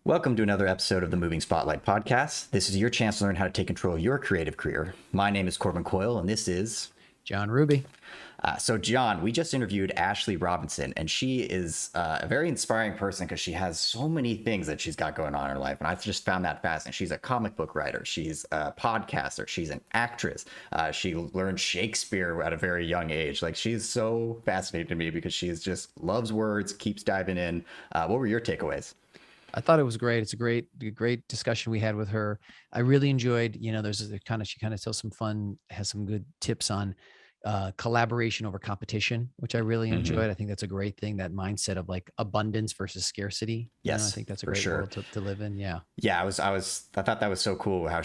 Welcome to another episode of the Moving Spotlight podcast. This is your chance to learn how to take control of your creative career. My name is Corbin Coyle, and this is John Ruby. So John, we just interviewed Ashley Robinson, and she is a very inspiring person because she has so many things that she's got going on in her life. And I've just found that fascinating. She's a comic book writer. She's a podcaster. She's an actress. She learned Shakespeare at a very young age. Like, she's so fascinating to me because she just loves words, keeps diving in. What were your takeaways? I thought it was great. It's a great discussion we had with her. I really enjoyed, she kind of tells some fun, has some good tips on collaboration over competition, which I really enjoyed. I think that's a great thing, that mindset of like abundance versus scarcity. Yes, I think that's a great world to live in. Yeah. I thought that was so cool how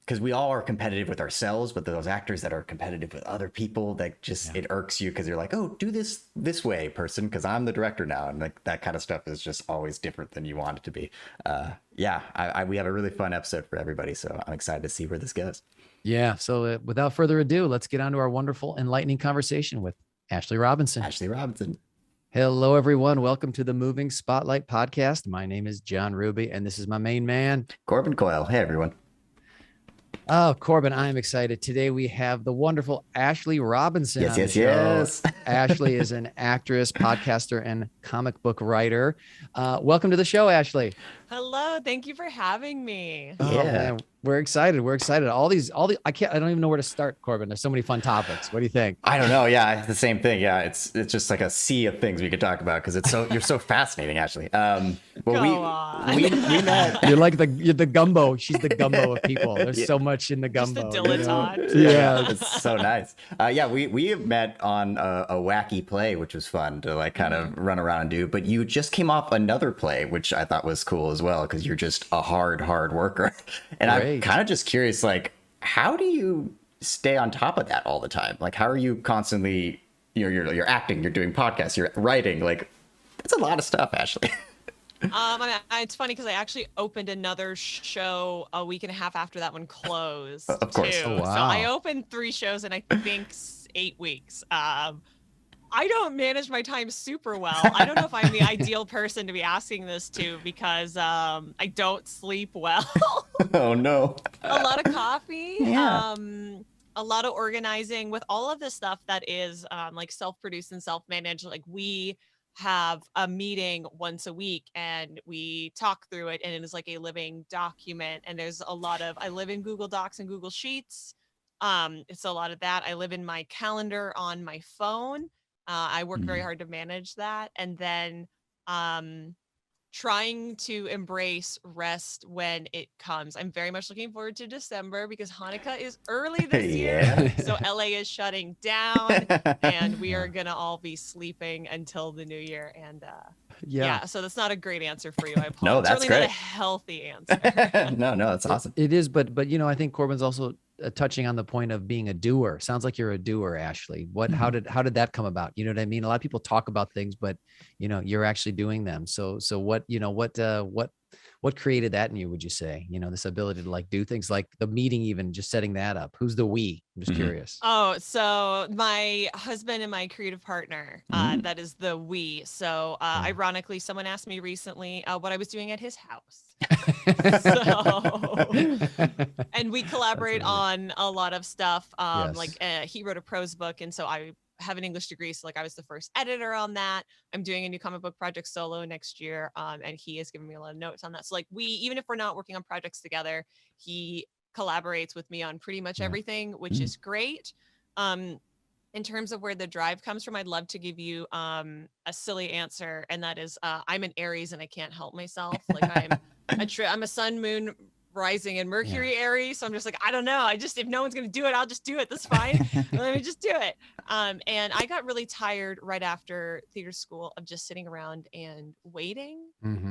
because we all are competitive with ourselves, but those actors that are competitive with other people, that just, it irks you because you're like, oh, do this way, person, because I'm the director now. And like that kind of stuff is just always different than you want it to be. We have a really fun episode for everybody. So I'm excited to see where this goes. Yeah. So without further ado, let's get on to our wonderful, enlightening conversation with Ashley Robinson. Ashley Robinson. Hello, everyone. Welcome to the Moving Spotlight podcast. My name is John Ruby, and this is my main man, Corbin Coyle. Hey, everyone. Oh, Corbin, I'm excited. Today we have the wonderful Ashley Robinson. Yes. Ashley is an actress, podcaster, and comic book writer. Welcome to the show, Ashley. Hello. Thank you for having me. Oh, man, we're excited. I don't even know where to start, Corbin. There's so many fun topics. What do you think? I don't know. Yeah, it's the same thing. Yeah, it's just like a sea of things we could talk about because you're so fascinating, Ashley. We met. You're the gumbo. She's the gumbo of people. There's so much in the gumbo. Just a dilettante. Yeah, it's so nice. We have met on a wacky play, which was fun to like kind of run around and do. But you just came off another play, which I thought was cool as well because you're just a hard worker. And I'm kind of just curious, like, how do you stay on top of that all the time? Like, how are you constantly, you're acting, you're doing podcasts, you're writing, like, that's a lot of stuff, Ashley. It's funny because I actually opened another show a week and a half after that one closed. Of course. Too. Oh, wow. So I opened 3 shows in I think 8 weeks. I don't manage my time super well. I don't know if I'm the ideal person to be asking this to because I don't sleep well. Oh no. A lot of coffee. Yeah. A lot of organizing with all of this stuff that is like self-produced and self-managed. Like, we have a meeting once a week and we talk through it, and it is like a living document. And there's a lot of, I live in Google Docs and Google Sheets. It's a lot of that. I live in my calendar on my phone. I work very hard to manage that. And then trying to embrace rest when it comes. I'm very much looking forward to December because Hanukkah is early this year. So LA is shutting down and we are going to all be sleeping until the new year. And so that's not a great answer for you. I apologize. No, that's certainly great. not a healthy answer. No, that's awesome. It is, but I think Corbin's also touching on the point of being a doer. Sounds like you're a doer, Ashley. How did that come about? You know what I mean? A lot of people talk about things, but you're actually doing them. So what created that in you, would you say? This ability to like do things like the meeting, even just setting that up. Who's the we? I'm just curious. Oh, so my husband and my creative partner, that is the we. So ironically, someone asked me recently what I was doing at his house. And we collaborate on a lot of stuff. Like he wrote a prose book, and so I have an English degree, so like I was the first editor on that. I'm doing a new comic book project solo next year, and he has given me a lot of notes on that. So like, even if we're not working on projects together, he collaborates with me on pretty much everything, which is great. In terms of where the drive comes from, I'd love to give you a silly answer, and that is I'm an Aries and I can't help myself. Like, I'm a sun, moon, rising in Mercury Aries. So I'm just like, I don't know. If no one's going to do it, I'll just do it. That's fine. Let me just do it. And I got really tired right after theater school of just sitting around and waiting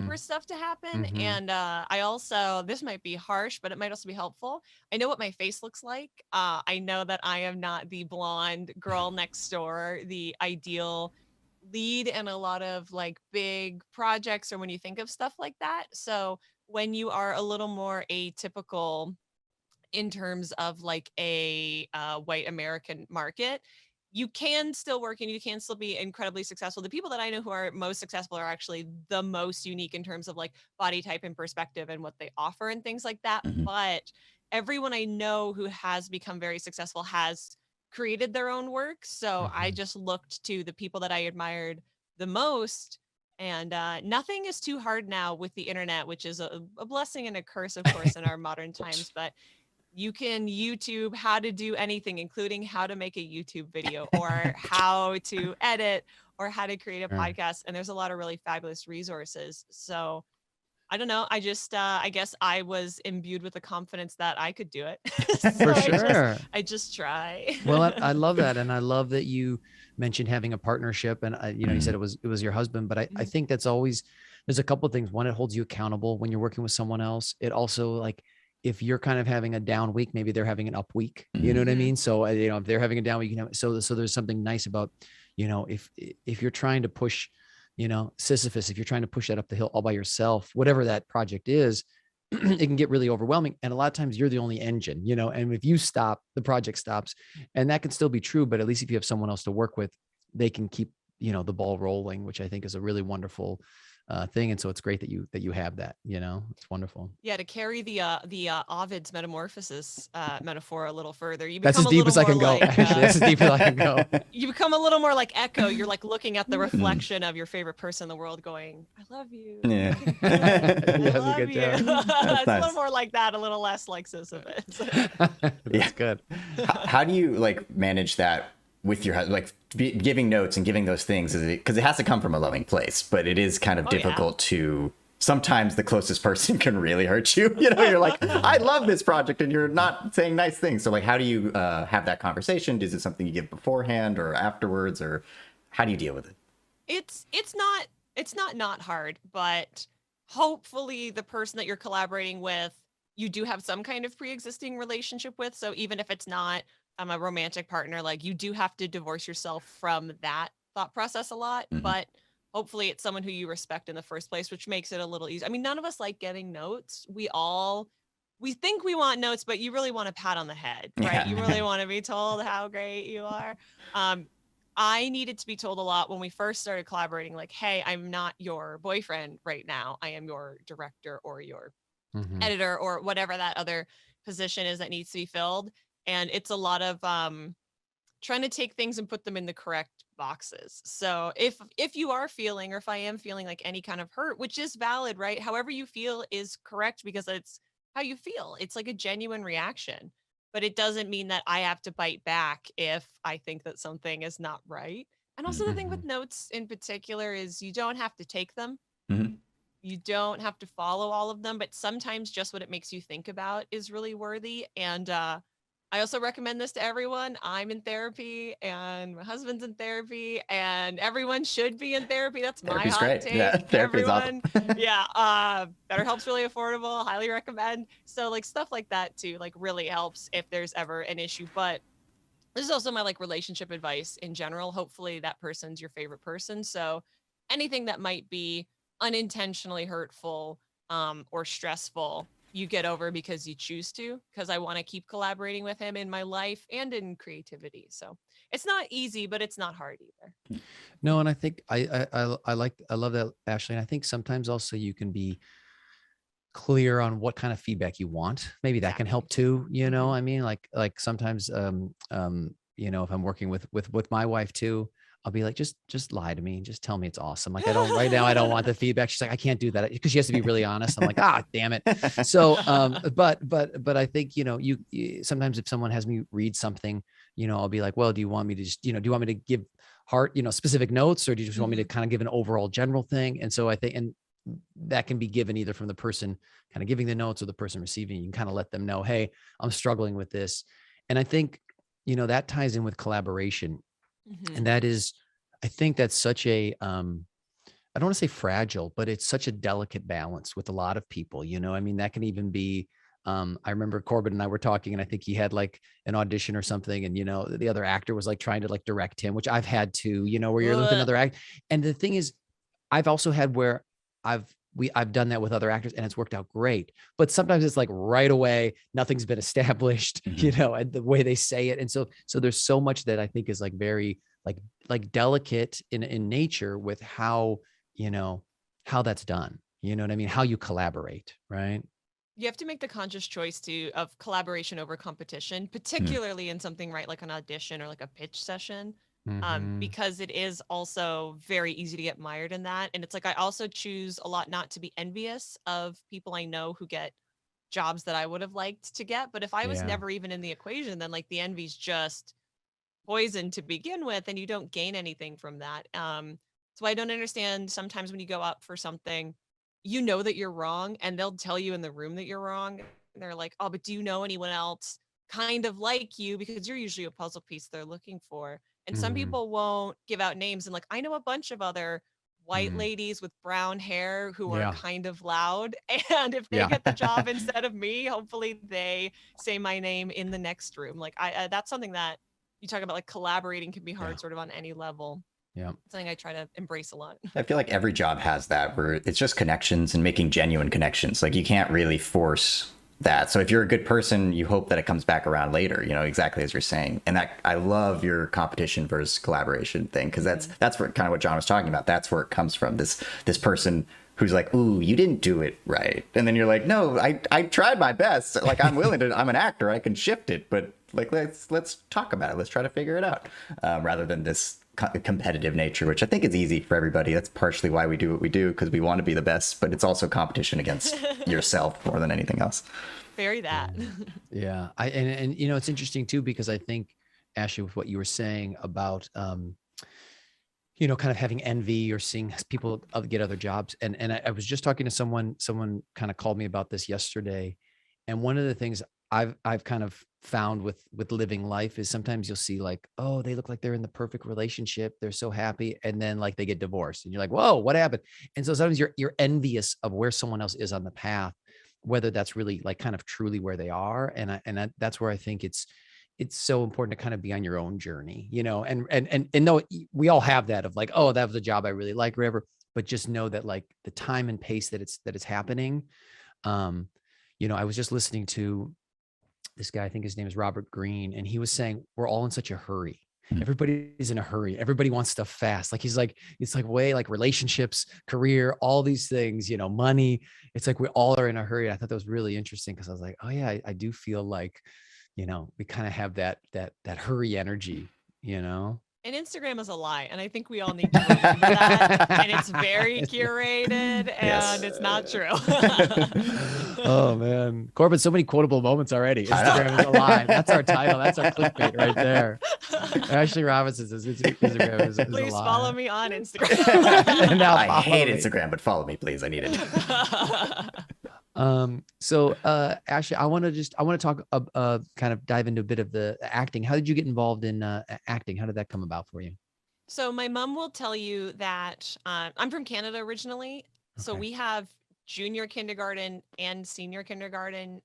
for stuff to happen. And I also, this might be harsh, but it might also be helpful. I know what my face looks like. I know that I am not the blonde girl next door, the ideal lead in a lot of like big projects, or when you think of stuff like that. So when you are a little more atypical in terms of like a white American market, you can still work and you can still be incredibly successful. The people that I know who are most successful are actually the most unique in terms of like body type and perspective and what they offer and things like that. Mhm. But everyone I know who has become very successful has created their own work. So I just looked to the people that I admired the most. And nothing is too hard now with the internet, which is a blessing and a curse, of course, in our modern times. But you can YouTube how to do anything, including how to make a YouTube video or how to edit or how to create a podcast. And there's a lot of really fabulous resources. So I don't know. I just, I guess I was imbued with the confidence that I could do it. So For sure. I just try. Well, I love that. And I love that you mentioned having a partnership, and you know, you said it was your husband, but I think that's always, there's a couple of things. One, it holds you accountable when you're working with someone else. It also, like, if you're kind of having a down week, maybe they're having an up week, you know what I mean? So, you know, if they're having a down week, you know, so there's something nice about, you know, if you're trying to push, you know, Sisyphus, if you're trying to push that up the hill all by yourself, whatever that project is, it can get really overwhelming. And a lot of times you're the only engine, you know, and if you stop, the project stops. And that can still be true, but at least if you have someone else to work with, they can keep, you know, the ball rolling, which I think is a really wonderful thing. And so it's great that you have that, you know, it's wonderful. Yeah, to carry the Ovid's metamorphosis metaphor a little further, you become That's as deep as I can go. like, Actually, that's as deep as I can go. You become a little more like Echo. You're like looking at the reflection of your favorite person in the world, going, "I love you." Yeah. I love good you. job. It's a nice. little more like that, a little less like Sisyphus. That's good. How do you like manage that with your husband, like giving notes and giving those things? Is it because it has to come from a loving place, but it is kind of difficult to, sometimes the closest person can really hurt you. You know, you're like, I love this project and you're not saying nice things. So like, how do you have that conversation? Is it something you give beforehand or afterwards, or how do you deal with it? It's not hard, but hopefully the person that you're collaborating with, you do have some kind of pre-existing relationship with. So even if it's not a romantic partner, like, you do have to divorce yourself from that thought process a lot. But hopefully it's someone who you respect in the first place, which makes it a little easier. I mean, none of us like getting notes. We think we want notes, but you really want a pat on the head, right? Yeah. You really want to be told how great you are. I needed to be told a lot when we first started collaborating, like, hey, I'm not your boyfriend right now. I am your director or your editor or whatever that other position is that needs to be filled. And it's a lot of trying to take things and put them in the correct boxes. So if you are feeling, or if I am feeling like any kind of hurt, which is valid, right? However you feel is correct, because it's how you feel. It's like a genuine reaction. But it doesn't mean that I have to bite back if I think that something is not right. And also the thing with notes in particular is you don't have to take them. You don't have to follow all of them, but sometimes just what it makes you think about is really worthy. And I also recommend this to everyone. I'm in therapy and my husband's in therapy, and everyone should be in therapy. That's my Therapy's hot great. take. Yeah, therapy's awesome. Yeah. BetterHelp's really affordable. Highly recommend. So like stuff like that too, like really helps if there's ever an issue. But this is also my like relationship advice in general. Hopefully that person's your favorite person. So anything that might be unintentionally hurtful or stressful, you get over because you choose to, because I want to keep collaborating with him in my life and in creativity. So it's not easy, but it's not hard either. No, and I think I love that, Ashley. And I think sometimes also you can be clear on what kind of feedback you want. Maybe that can help too. You know, I mean, like sometimes you know, if I'm working with my wife too, I'll be like, just lie to me and just tell me it's awesome. Like, right now, I don't want the feedback. She's like, I can't do that, because she has to be really honest. I'm like, damn it. So, but I think, you know, you sometimes if someone has me read something, you know, I'll be like, well, do you want me to just, you know, do you want me to give you know, specific notes, or do you just want me to kind of give an overall general thing? And so I think, and that can be given either from the person kind of giving the notes or the person receiving. You can kind of let them know, hey, I'm struggling with this. And I think, you know, that ties in with collaboration. And that is, I think that's such a, I don't want to say fragile, but it's such a delicate balance with a lot of people, you know. I mean, that can even be, I remember Corbin and I were talking, and I think he had like an audition or something, and, you know, the other actor was like trying to like direct him, which I've had to, you know, where you're with another act. And the thing is, I've also had where I've I've done that with other actors and it's worked out great. But sometimes it's like right away, nothing's been established, you know, and the way they say it. And so there's so much that I think is like very like delicate in nature with how, you know, how that's done. You know what I mean? How you collaborate, right? You have to make the conscious choice of collaboration over competition, particularly in something, right, like an audition or like a pitch session, because it is also very easy to get mired in that. And it's like I also choose a lot not to be envious of people I know who get jobs that I would have liked to get. But if I was never even in the equation, then like the envy's just poison to begin with, and you don't gain anything from that. So I don't understand sometimes when you go up for something, you know that you're wrong, and they'll tell you in the room that you're wrong. And they're like, oh, but do you know anyone else kind of like you? Because you're usually a puzzle piece they're looking for. And some people won't give out names. And like, I know a bunch of other white ladies with brown hair who are kind of loud. And if they get the job instead of me, hopefully they say my name in the next room. Like that's something that you talk about, like collaborating can be hard sort of on any level. Yeah. Something I try to embrace a lot. I feel like every job has that, where it's just connections and making genuine connections. Like you can't really force that. So if you're a good person, you hope that it comes back around later, you know, exactly as you're saying. And that, I love your competition versus collaboration thing, because that's where kind of what John was talking about. That's where it comes from. This person who's like, ooh, you didn't do it right. And then you're like, no, I tried my best. Like I'm willing to, I'm an actor, I can shift it, but like, let's talk about it. Let's try to figure it out, rather than this competitive nature, which I think is easy for everybody. That's partially why we do what we do, because we want to be the best, but it's also competition against yourself more than anything else. Very that. Yeah. And you know, it's interesting too, because I think, Ashley, with what you were saying about, you know, kind of having envy or seeing people get other jobs. And I was just talking to someone kind of called me about this yesterday. And one of the things I've kind of found with living life is sometimes you'll see like, oh, they look like they're in the perfect relationship, they're so happy, and then like they get divorced and you're like, whoa, what happened? And so sometimes you're envious of where someone else is on the path, whether that's really like kind of truly where they are. And that's where I think it's so important to kind of be on your own journey, you know, and no, we all have that of like, oh, that was a job I really like, whatever, but just know that like the time and pace that it's happening. You know, I was just listening to this guy, I think his name is Robert Greene, and he was saying we're all in such a hurry. Everybody's in a hurry. Everybody wants stuff fast. Like he's like, it's like way like relationships, career, all these things, you know, money. It's like we all are in a hurry. I thought that was really interesting, because I was like, oh yeah, I do feel like, you know, we kind of have that hurry energy, you know. And Instagram is a lie, and I think we all need to remember that. And it's very curated, and it's not true. Oh man, Corbin, so many quotable moments already. Instagram is a lie. That's our title. That's our clickbait right there. Ashley Robinson says Instagram is a lie. Please follow me on Instagram. Now I hate Instagram, but follow me, please. I need it. So Ashley, I want to talk kind of dive into a bit of the acting. How did you get involved in acting? How did that come about for you? So my mom will tell you that I'm from Canada originally. So we have junior kindergarten and senior kindergarten.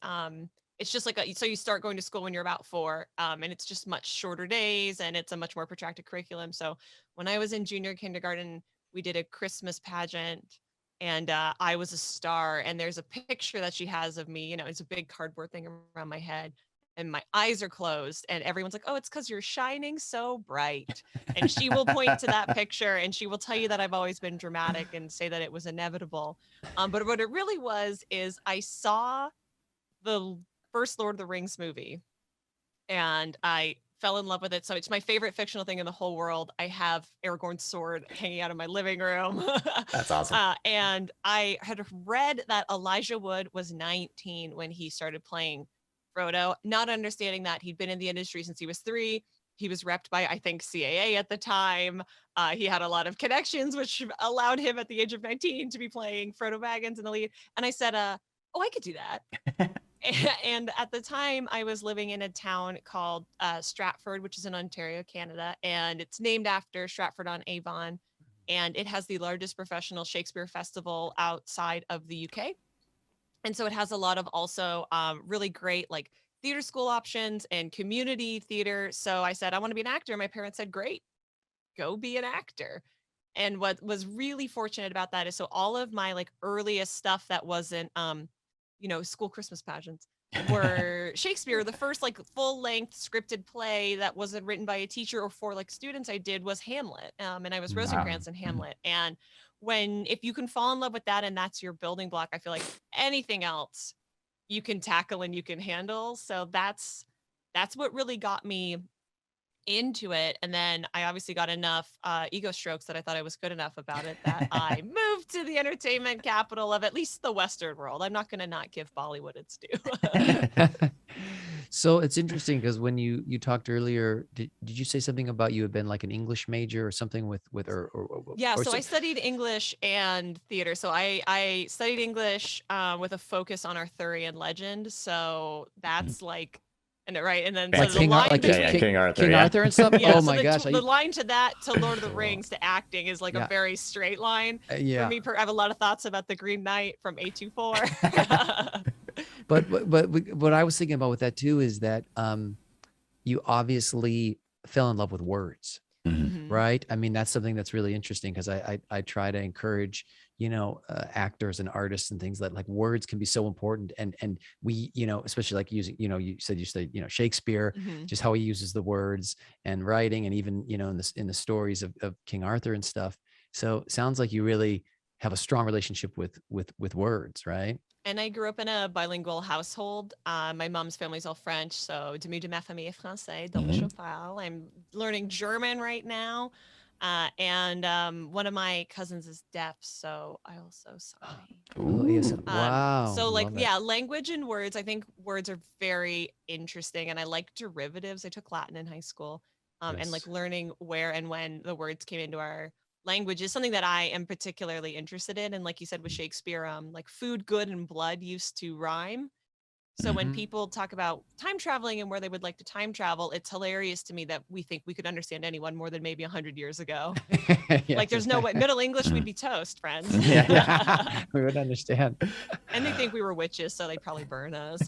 It's just like so you start going to school when you're about 4, and it's just much shorter days, and it's a much more protracted curriculum. So when I was in junior kindergarten, we did a Christmas pageant, and I was a star. And there's a picture that she has of me, you know, it's a big cardboard thing around my head, and my eyes are closed, and everyone's like, oh, it's because you're shining so bright. And she will point to that picture, and she will tell you that I've always been dramatic and say that it was inevitable. But what it really was is I saw the first Lord of the Rings movie, and I fell in love with it. So it's my favorite fictional thing in the whole world. I have Aragorn's sword hanging out of my living room. That's awesome. And I had read that Elijah Wood was 19 when he started playing Frodo, not understanding that he'd been in the industry since he was 3. He was repped by, I think, CAA at the time. He had a lot of connections, which allowed him at the age of 19 to be playing Frodo Baggins in the lead. And I said, oh, I could do that. And at the time, I was living in a town called Stratford, which is in Ontario, Canada. And it's named after Stratford-on-Avon. And it has the largest professional Shakespeare festival outside of the UK. And so it has a lot of also really great like theater school options and community theater. So I said, I want to be an actor. My parents said, great, go be an actor. And what was really fortunate about that is, so all of my like earliest stuff that wasn't, school Christmas pageants were Shakespeare. The first like full length scripted play that wasn't written by a teacher or for like students I did was Hamlet. And I was Rosencrantz in Hamlet. And if you can fall in love with that and that's your building block, I feel like anything else you can tackle and you can handle. So that's what really got me into it. And then I obviously got enough ego strokes that I thought I was good enough about it that I moved to the entertainment capital of at least the Western world. I'm not going to not give Bollywood its due. So it's interesting because when you talked earlier, did you say something about you had been like an English major or something with yeah, so I studied English and theater. So I studied English with a focus on Arthurian legend. So that's like, and right, and then like so King, the line King Arthur, King Arthur and stuff. Yeah, oh so my gosh! The line to that to Lord of the Rings to acting is like a very straight line. Yeah. For me, I have a lot of thoughts about the Green Knight from A24. But what I was thinking about with that too is that you obviously fell in love with words, right? I mean, that's something that's really interesting because I try to encourage, actors and artists and things that like words can be so important. And we, especially like using, you said, Shakespeare, just how he uses the words and writing and even, in the stories of King Arthur and stuff. So it sounds like you really have a strong relationship with words, right? And I grew up in a bilingual household. My mom's family's all French, so de ma famille est français, donc je parle. I'm learning German right now. And one of my cousins is deaf, so I also sorry. Oh, yes. Wow. So like, language and words, I think words are very interesting. And I like derivatives. I took Latin in high school. And like learning where and when the words came into our language is something that I am particularly interested in. And like you said with Shakespeare, like food, good, and blood used to rhyme. So when people talk about time traveling and where they would like to time travel, it's hilarious to me that we think we could understand anyone more than maybe 100 years ago. Like there's no way. Middle English, we'd be toast, friends. We would understand. And they think we were witches, so they'd probably burn us.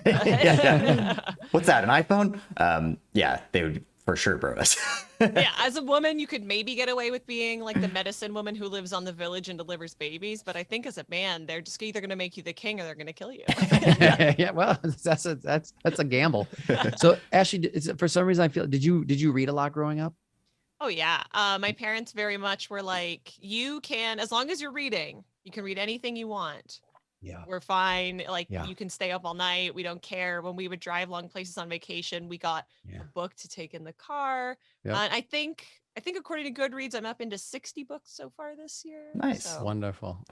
What's that, an iPhone? Yeah, they would for sure burn us. Yeah, as a woman, you could maybe get away with being like the medicine woman who lives on the village and delivers babies. But I think as a man, they're just either going to make you the king or they're going to kill you. Yeah, well, that's a gamble. So Ashley, for some reason, I feel, did you read a lot growing up? Oh yeah, my parents very much were like, you can, as long as you're reading, you can read anything you want. Yeah, we're fine. Like you can stay up all night. We don't care. When we would drive long places on vacation, we got a book to take in the car. And I think according to Goodreads, I'm up into 60 books so far this year. Nice. So. Wonderful.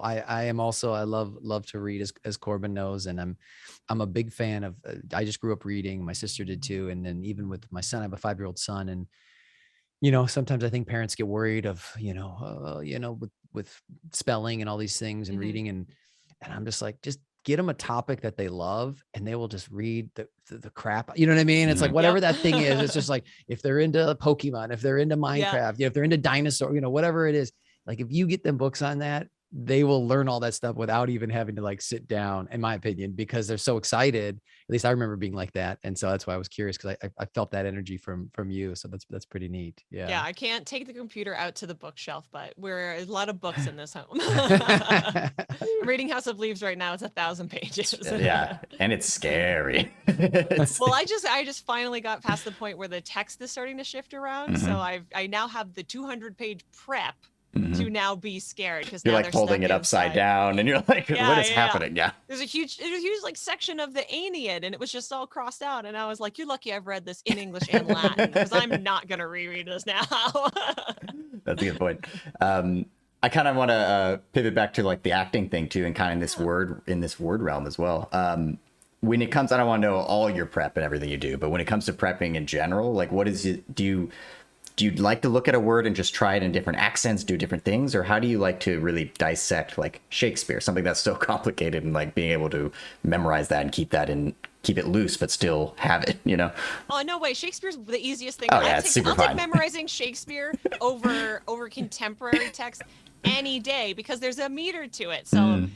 I am also, I love to read as Corbin knows. And I'm a big fan of, I just grew up reading. My sister did too. And then even with my son, I have a 5-year-old son, and sometimes I think parents get worried of, with spelling and all these things and reading. And I'm just like, just get them a topic that they love and they will just read the crap. You know what I mean? It's like, whatever that thing is, it's just like, if they're into Pokemon, if they're into Minecraft, if they're into dinosaur, whatever it is, like if you get them books on that, they will learn all that stuff without even having to like sit down, in my opinion, because they're so excited. At least I remember being like that. And so that's why I was curious, because I felt that energy from you. So that's pretty neat. Yeah. I can't take the computer out to the bookshelf, but we're a lot of books in this home. I'm reading House of Leaves right now. It's 1,000 pages. Yeah. And it's scary. Well, I just finally got past the point where the text is starting to shift around. So I now have the 200-page prep to now be scared, because you're like holding it upside down and you're like, what is happening? Yeah. There's a huge like section of the Aeneid and it was just all crossed out. And I was like, you're lucky I've read this in English and Latin, because I'm not going to reread this now. That's a good point. I kind of want to pivot back to like the acting thing too, and kind of in this word realm as well. When it comes, I don't want to know all your prep and everything you do, but when it comes to prepping in general, like what is it, do you like to look at a word and just try it in different accents, do different things? Or how do you like to really dissect like Shakespeare, something that's so complicated, and like being able to memorize that and keep it loose, but still have it, Oh, no way. Shakespeare's the easiest thing. Oh, yeah, it's super fun. I'll take memorizing Shakespeare over contemporary text any day, because there's a meter to it. So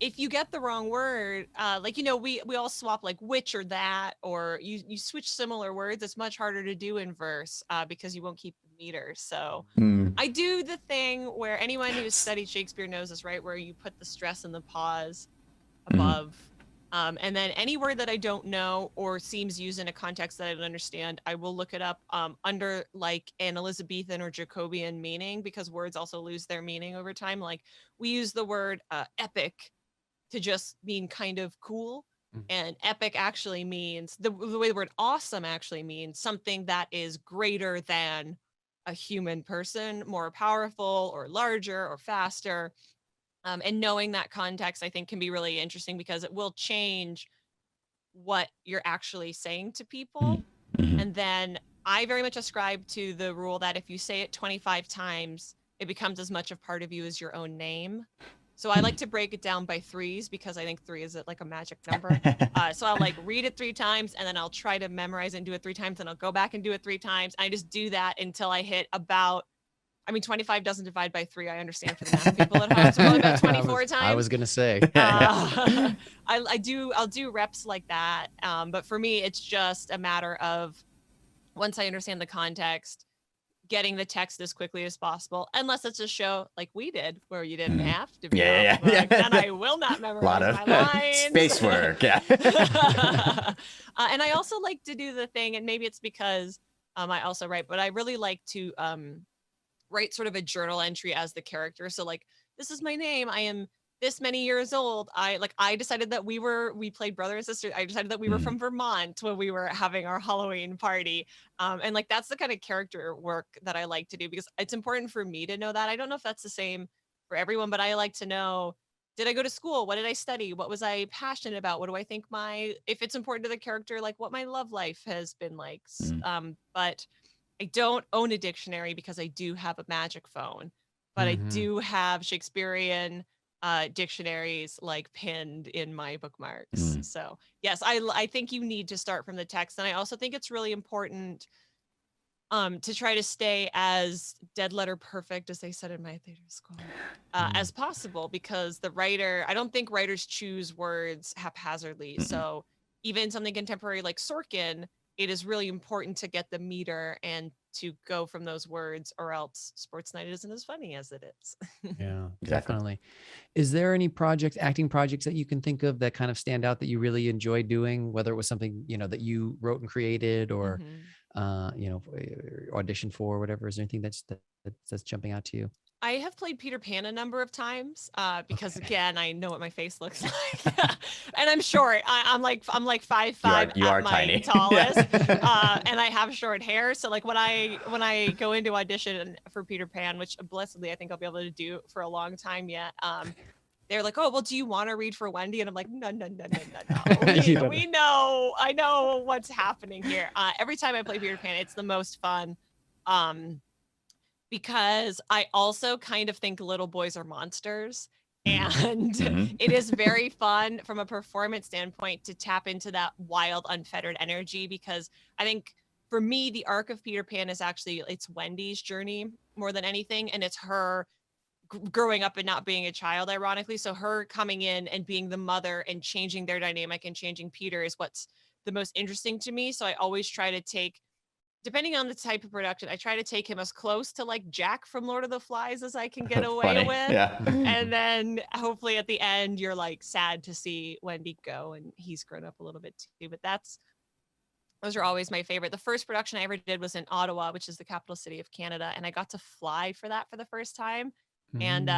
if you get the wrong word, we all swap like which or that, or you switch similar words. It's much harder to do in verse because you won't keep the meter. So I do the thing where anyone who's studied Shakespeare knows this, right? Where you put the stress and the pause above. And then any word that I don't know or seems used in a context that I don't understand, I will look it up under like an Elizabethan or Jacobean meaning, because words also lose their meaning over time. Like we use the word epic to just mean kind of cool. And epic actually means, the way the word awesome actually means something that is greater than a human person, more powerful or larger or faster. And knowing that context, I think, can be really interesting because it will change what you're actually saying to people. And then I very much ascribe to the rule that if you say it 25 times, it becomes as much a part of you as your own name. So I like to break it down by threes because I think 3 is like a magic number. So I'll like read it 3 times and then I'll try to memorize it and do it 3 times and I'll go back and do it 3 times. I just do that until I hit about, 25 doesn't divide by 3. I understand for the math people at home. So probably about 24 times. I was going to say. I'll do reps like that. But for me, it's just a matter of, once I understand the context, getting the text as quickly as possible, unless it's a show like we did where you didn't have to be off book, and I will not memorize a lot of my lines. space work. Yeah. And I also like to do the thing, and maybe it's because I also write, but I really like to write sort of a journal entry as the character. So like, this is my name. I am this many years old. I decided that we played brother and sister. I decided that we were from Vermont when we were having our Halloween party. And like, that's the kind of character work that I like to do because it's important for me to know that. I don't know if that's the same for everyone, but I like to know, did I go to school? What did I study? What was I passionate about? What do I think if it's important to the character, like what my love life has been like. But I don't own a dictionary because I do have a magic phone, but I do have Shakespearean dictionaries like pinned in my bookmarks. So yes, I think you need to start from the text. And I also think it's really important to try to stay as dead letter perfect, as they said in my theater school, as possible, because the writer, I don't think writers choose words haphazardly. So even something contemporary like Sorkin, it is really important to get the meter and to go from those words, or else Sports Night isn't as funny as it is. Yeah, definitely. Is there any acting projects that you can think of that kind of stand out that you really enjoy doing, whether it was something, that you wrote and created or, auditioned for, or whatever? Is there anything that's jumping out to you? I have played Peter Pan a number of times because again, I know what my face looks like, and I'm short. I'm like 5'5". You are my tiny. Tallest, and I have short hair. So like when I go into audition for Peter Pan, which blessedly I think I'll be able to do for a long time yet. They're like, oh, well, do you want to read for Wendy? And I'm like, no. We know, I know what's happening here. Every time I play Peter Pan, it's the most fun. Because I also kind of think little boys are monsters, and it is very fun from a performance standpoint to tap into that wild, unfettered energy, because I think for me, the arc of Peter Pan is actually, it's Wendy's journey more than anything. And it's her growing up and not being a child, ironically. So her coming in and being the mother and changing their dynamic and changing Peter is what's the most interesting to me. So I always try to take, depending on the type of production, I try to take him as close to like Jack from Lord of the Flies as I can get away with. Yeah. And then hopefully at the end, you're like sad to see Wendy go and he's grown up a little bit too. But those are always my favorite. The first production I ever did was in Ottawa, which is the capital city of Canada. And I got to fly for that for the first time. And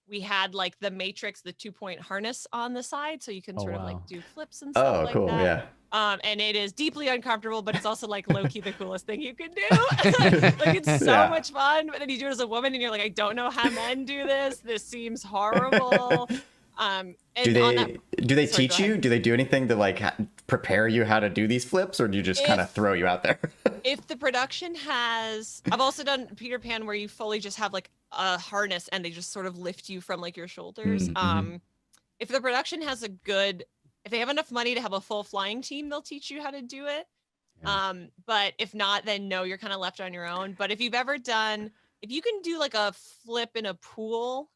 we had like the Matrix, the 2-point harness on the side. So you can sort of like do flips and stuff like cool. that. Yeah. And it is deeply uncomfortable, but it's also like low-key the coolest thing you can do. Like it's so much fun. But then you do it as a woman and you're like, I don't know how men do this. This seems horrible. Do they teach you? Do they do anything to like prepare you how to do these flips, or do you just kind of throw you out there? If the production has, I've also done Peter Pan where you fully just have like a harness and they just sort of lift you from like your shoulders. If the production has if they have enough money to have a full flying team, they'll teach you how to do it. Yeah. But if not, then no, you're kind of left on your own. But if you can do like a flip in a pool,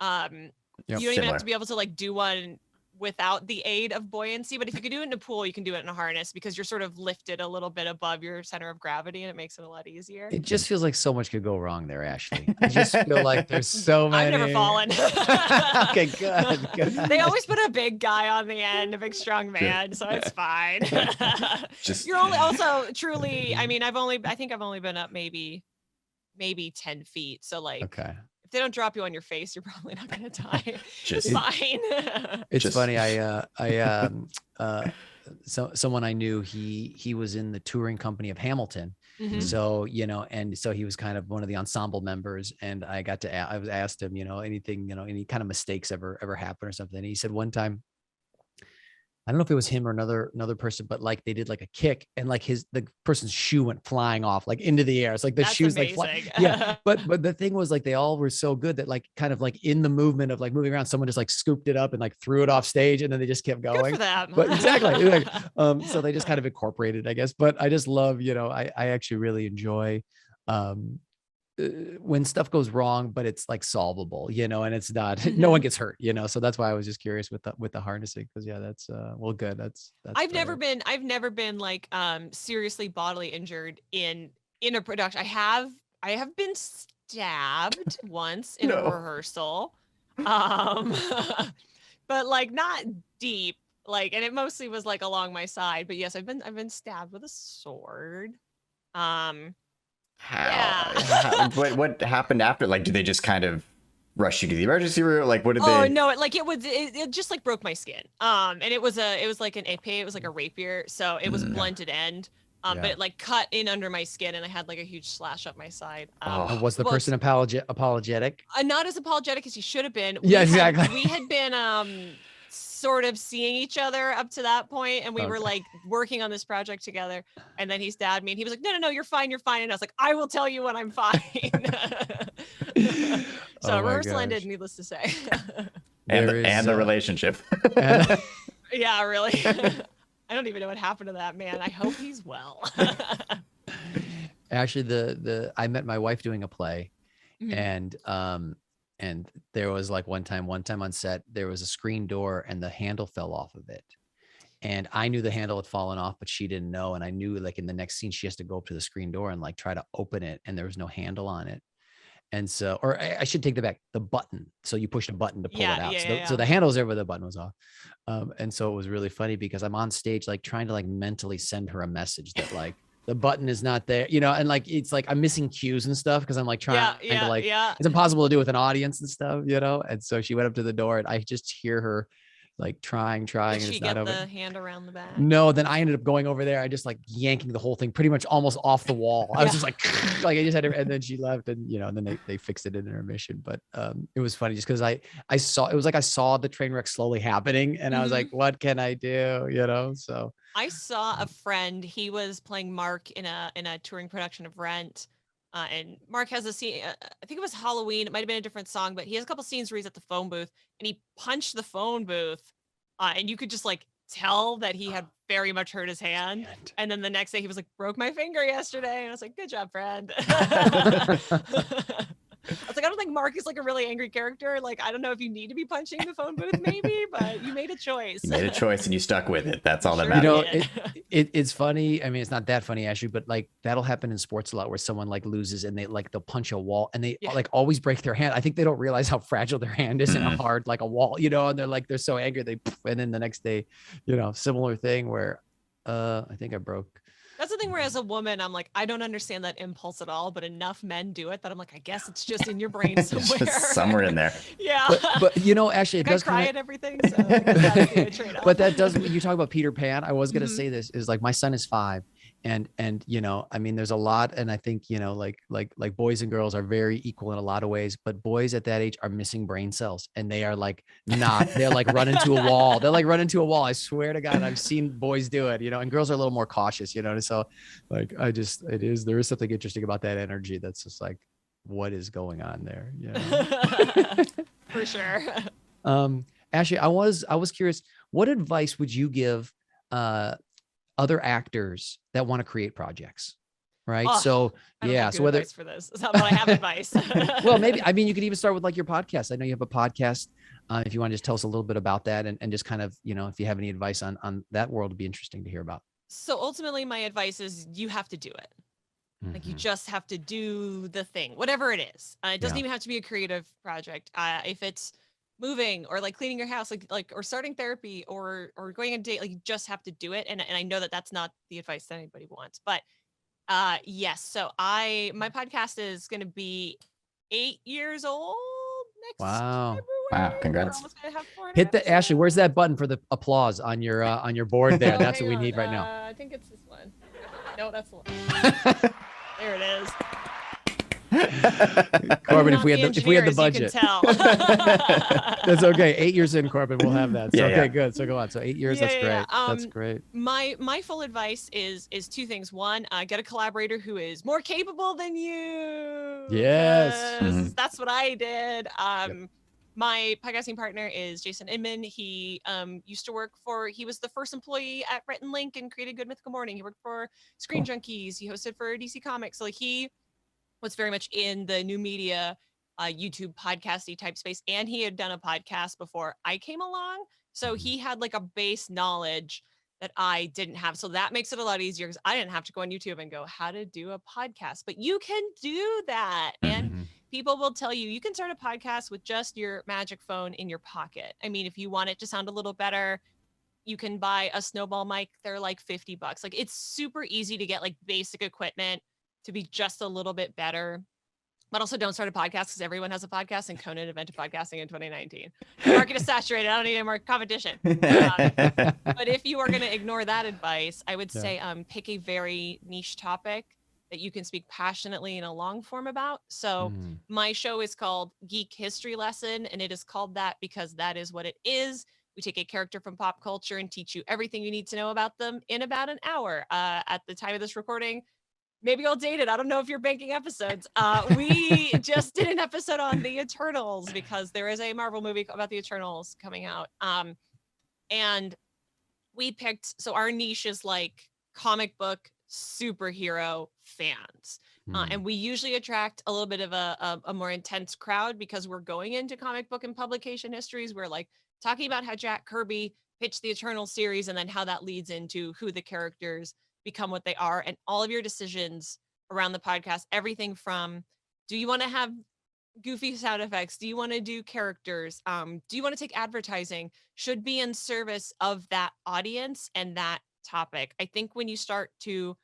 you don't even have to be able to like do one without the aid of buoyancy. But if you could do it in a pool, you can do it in a harness because you're sort of lifted a little bit above your center of gravity, and it makes it a lot easier. It just feels like so much could go wrong there, Ashley. I just feel like there's so many. I've never fallen. Okay, good. They always put a big guy on the end, a big strong man, so it's fine. You're only also truly, I mean, I think I've only been up maybe 10 feet. So like, okay. If they don't drop you on your face, you're probably not going to die. It's fine. It's funny. Someone I knew, he was in the touring company of Hamilton. Mm-hmm. So, and so he was kind of one of the ensemble members, and I was asked him, anything, any kind of mistakes ever happen or something. And he said one time, I don't know if it was him or another person, but like they did like a kick, and like the person's shoe went flying off like into the air. It's like the shoe's like flying. Yeah. But the thing was like, they all were so good that like kind of like in the movement of like moving around, someone just like scooped it up and like threw it off stage, and then they just kept going. Good for them. But exactly. Like, so they just kind of incorporated, I guess. But I just love, I actually really enjoy when stuff goes wrong, but it's like solvable, and it's not, no one gets hurt, so that's why I was just curious with the harnessing. Cause yeah, that's good. That's I've never been like, seriously bodily injured in a production. I have been stabbed once in a rehearsal. But like not deep, like, and it mostly was like along my side, but yes, I've been stabbed with a sword. What happened after? Like, did they just kind of rush you to the emergency room? Like, what did they? Oh no! It just like broke my skin. And it was like an épée. It was like a rapier, so it was blunted end. But it like cut in under my skin, and I had like a huge slash up my side. Was the person apologetic? Not as apologetic as he should have been. Exactly. We had been sort of seeing each other up to that point, and we were like working on this project together, and then he stabbed me, and he was like, no, you're fine, and I was like, I will tell you when I'm fine. So rehearsal ended, needless to say. and the relationship. Yeah, really. I don't even know what happened to that man. I hope he's well. Actually, I met my wife doing a play, Mm-hmm. and there was like one time on set, there was a screen door and the handle fell off of it. And I knew the handle had fallen off, but she didn't know. And I knew like in the next scene, she has to go up to the screen door and like try to open it. And there was no handle on it. And so, or I should take that back, the button. So you pushed a button to pull it out. So the handle's there, but the button was off. And so it was really funny because I'm on stage, like trying to like mentally send her a message that like, the button is not there, and like, it's like I'm missing cues and stuff. Cause I'm like trying to like, it's impossible to do with an audience and stuff, And so she went up to the door and I just hear her like trying. Did and she it's not get over. the hand around the back? No, then I ended up going over there. I just like yanking the whole thing pretty much almost off the wall. I was just like I just had her, and then she left, and and then they fixed it in intermission. But it was funny just because I saw, it was like I saw the train wreck slowly happening, and I was like, what can I do? So I saw a friend. He was playing Mark in a touring production of Rent. And Mark has a scene, I think it was Halloween. It might've been a different song, but he has a couple scenes where he's at the phone booth and he punched the phone booth. And you could just like tell that he had very much hurt his hand. And then the next day he was like, broke my finger yesterday. And I was like, good job, friend. I was like, I don't think Mark is like a really angry character. Like, I don't know if you need to be punching the phone booth maybe, but you made a choice. You made a choice and you stuck with it. That's all that matters. It's funny. I mean, it's not that funny actually, but like that'll happen in sports a lot where someone like loses and they'll punch a wall and they like always break their hand. I think they don't realize how fragile their hand is in a hard, like a wall, and they're so angry. And then the next day, similar thing where I think I broke. That's the thing where as a woman, I'm like, I don't understand that impulse at all, but enough men do it that I'm like, I guess it's just in your brain somewhere. Just somewhere in there. Yeah. But actually it does cry at everything. So but that does, you talk about Peter Pan. I was going to say this is like, my son is 5 and I mean, there's a lot. And I think, like boys and girls are very equal in a lot of ways, but boys at that age are missing brain cells and they are like, they're like run into a wall. They're like run into a wall. I swear to God, I've seen boys do it, and girls are a little more cautious, so like, there is something interesting about that energy. That's just like, what is going on there? For sure. Ashley, I was curious, what advice would you give, other actors that want to create projects? right? Oh, So I don't yeah, have so good whether advice for this, but I have advice. well, maybe, I mean, you could even start with like your podcast. I know you have a podcast. If you want to just tell us a little bit about that and just kind of, if you have any advice on that world, it'd be interesting to hear about. So ultimately my advice is you have to do it. Like you just have to do the thing, whatever it is. It doesn't even have to be a creative project. If it's moving or like cleaning your house, or starting therapy or going on a date, like you just have to do it. And I know that that's not the advice that anybody wants, but yes. So my podcast is going to be 8 years old next Wow. February. Wow, We're congrats. almost gonna have 400 Hit the Ashley. Where's episodes. that button for the applause on your board there? Oh, That's what hang we on. need right now. I think it's this one. No, that's the one. There it is. Corbin, I'm if we not had the engineer, budget, as you can tell. that's okay. 8 years in, Corbin, we'll have that. So, Yeah, okay, yeah. good. So go on. So 8 years, that's great. That's great. My full advice is two things. One, get a collaborator who is more capable than you. Yes. 'Cause that's what I did. My podcasting partner is Jason Inman. He used to work he was the first employee at Rhett and Link and created Good Mythical Morning. He worked for Screen Junkies. He hosted for DC Comics. So like he was very much in the new media, YouTube podcasty type space. And he had done a podcast before I came along. So he had like a base knowledge that I didn't have. So that makes it a lot easier because I didn't have to go on YouTube and go, how to do a podcast, but you can do that. And people will tell you, you can start a podcast with just your magic phone in your pocket. I mean, if you want it to sound a little better, you can buy a snowball mic. They're like $50. Like it's super easy to get like basic equipment to be just a little bit better. But also don't start a podcast because everyone has a podcast and Conan invented podcasting in 2019. The market is saturated. I don't need any more competition. But if you are going to ignore that advice, I would say pick a very niche topic that you can speak passionately in a long form about. So my show is called Geek History Lesson, and it is called that because that is what it is. We take a character from pop culture and teach you everything you need to know about them in about an hour. At the time of this recording, maybe I'll date it. I don't know if you're banking episodes. We just did an episode on the Eternals because there is a Marvel movie about the Eternals coming out. And we picked, so our niche is like comic book superhero fans. And we usually attract a little bit of a more intense crowd because we're going into comic book and publication histories. We're like talking about how Jack Kirby pitched the Eternal series and then how that leads into who the characters become what they are, and all of your decisions around the podcast, everything from, do you want to have goofy sound effects? Do you want to do characters? Do you want to take advertising? Should be in service of that audience and that topic. I think when you start to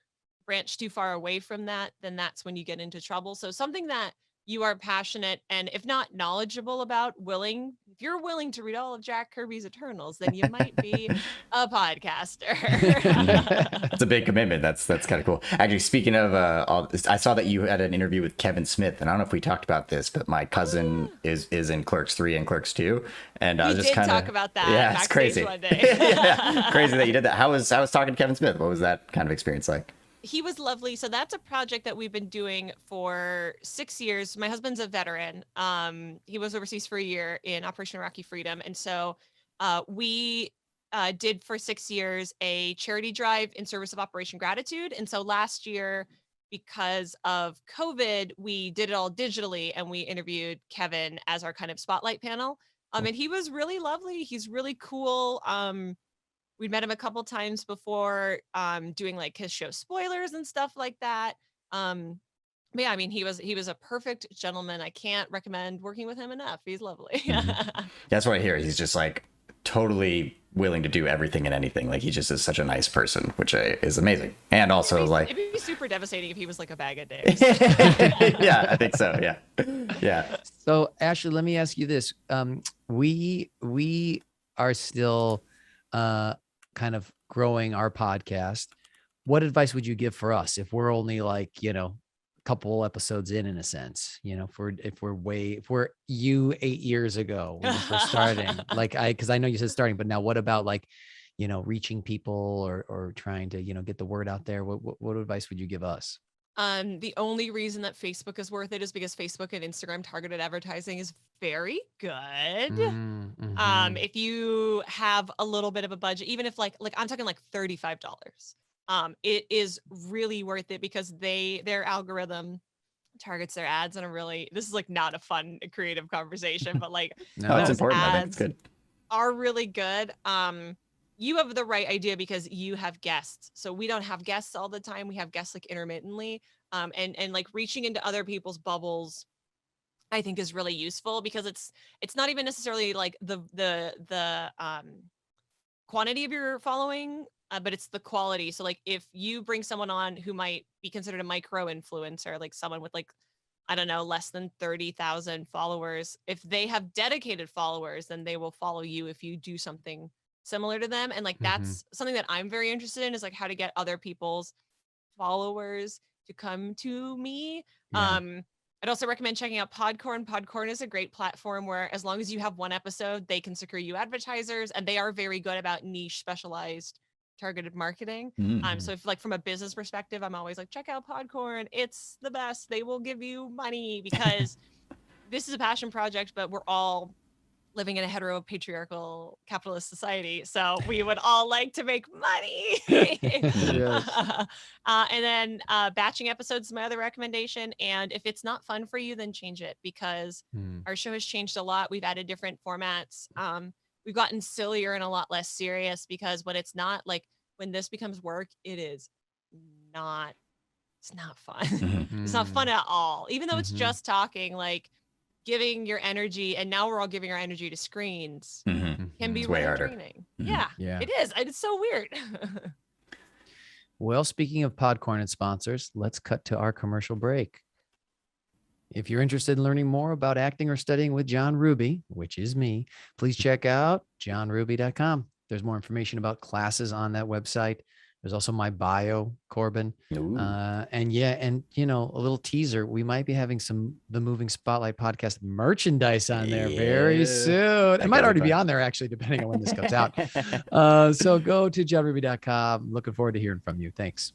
branch too far away from that, then that's when you get into trouble. So something that you are passionate and if not knowledgeable about, if you're willing to read all of Jack Kirby's Eternals, then you might be a podcaster. It's a big commitment. That's kind of cool. Actually, speaking of, I saw that you had an interview with Kevin Smith, and I don't know if we talked about this, but my cousin is in Clerks 3 and Clerks 2, and I was just kind of talk about that. Yeah, it's crazy. One day. Yeah, crazy that you did that. How was talking to Kevin Smith? What was that kind of experience like? He was lovely. So that's a project that we've been doing for 6 years. My husband's a veteran. He was overseas for a year in Operation Iraqi Freedom. And so we did for 6 years a charity drive in service of Operation Gratitude. And so last year, because of COVID, we did it all digitally and we interviewed Kevin as our kind of spotlight panel. And he was really lovely. He's really cool. We'd met him a couple times before, doing like his show spoilers and stuff like that. But yeah, I mean, he was a perfect gentleman. I can't recommend working with him enough. He's lovely. That's what I hear. He's just like totally willing to do everything and anything. Like he just is such a nice person, which is amazing. And also it'd be super devastating if he was like a bag of dicks. Yeah, I think so. Yeah. Yeah. So Ashley, let me ask you this. We are still, kind of growing our podcast. What advice would you give for us if we're only like, a couple episodes in a sense, if we're you 8 years ago when you first starting, because I know you said starting, but now what about like, reaching people or trying to, get the word out there? What advice would you give us? The only reason that Facebook is worth it is because Facebook and Instagram targeted advertising is very good. If you have a little bit of a budget, even if like I'm talking like $35, it is really worth it because their algorithm targets their ads in a really, this is like not a fun creative conversation, but like No, it's those important. I think it's ads good. are really good. You have the right idea because you have guests. So we don't have guests all the time. We have guests like intermittently. And like reaching into other people's bubbles, I think is really useful because it's not even necessarily like the quantity of your following, but it's the quality. So like if you bring someone on who might be considered a micro influencer, like someone with like, I don't know, less than 30,000 followers, if they have dedicated followers, then they will follow you if you do something similar to them. And like that's something that I'm very interested in, is like how to get other people's followers to come to me. Yeah. I'd also recommend checking out Podcorn. Podcorn is a great platform where as long as you have one episode, they can secure you advertisers, and they are very good about niche specialized targeted marketing. So if like from a business perspective, I'm always like, check out Podcorn. It's the best. They will give you money because this is a passion project, but we're all living in a hetero patriarchal capitalist society. So we would all like to make money. And then batching episodes is my other recommendation. And if it's not fun for you, then change it, because our show has changed a lot. We've added different formats. We've gotten sillier and a lot less serious, because when it's not like, when this becomes work, it's not fun. It's not fun at all. Even though it's just talking, like giving your energy, and now we're all giving our energy to screens, can be really draining. Yeah, it is. It's so weird. Well, speaking of Podcorn and sponsors, let's cut to our commercial break. If you're interested in learning more about acting or studying with John Ruby, which is me, please check out johnruby.com. There's more information about classes on that website. There's also my bio, Corbin. And you know, a little teaser, we might be having the Moving Spotlight podcast merchandise on there very soon. It might already be on there, actually, depending on when this comes out. So go to johnruby.com. Looking forward to hearing from you. Thanks.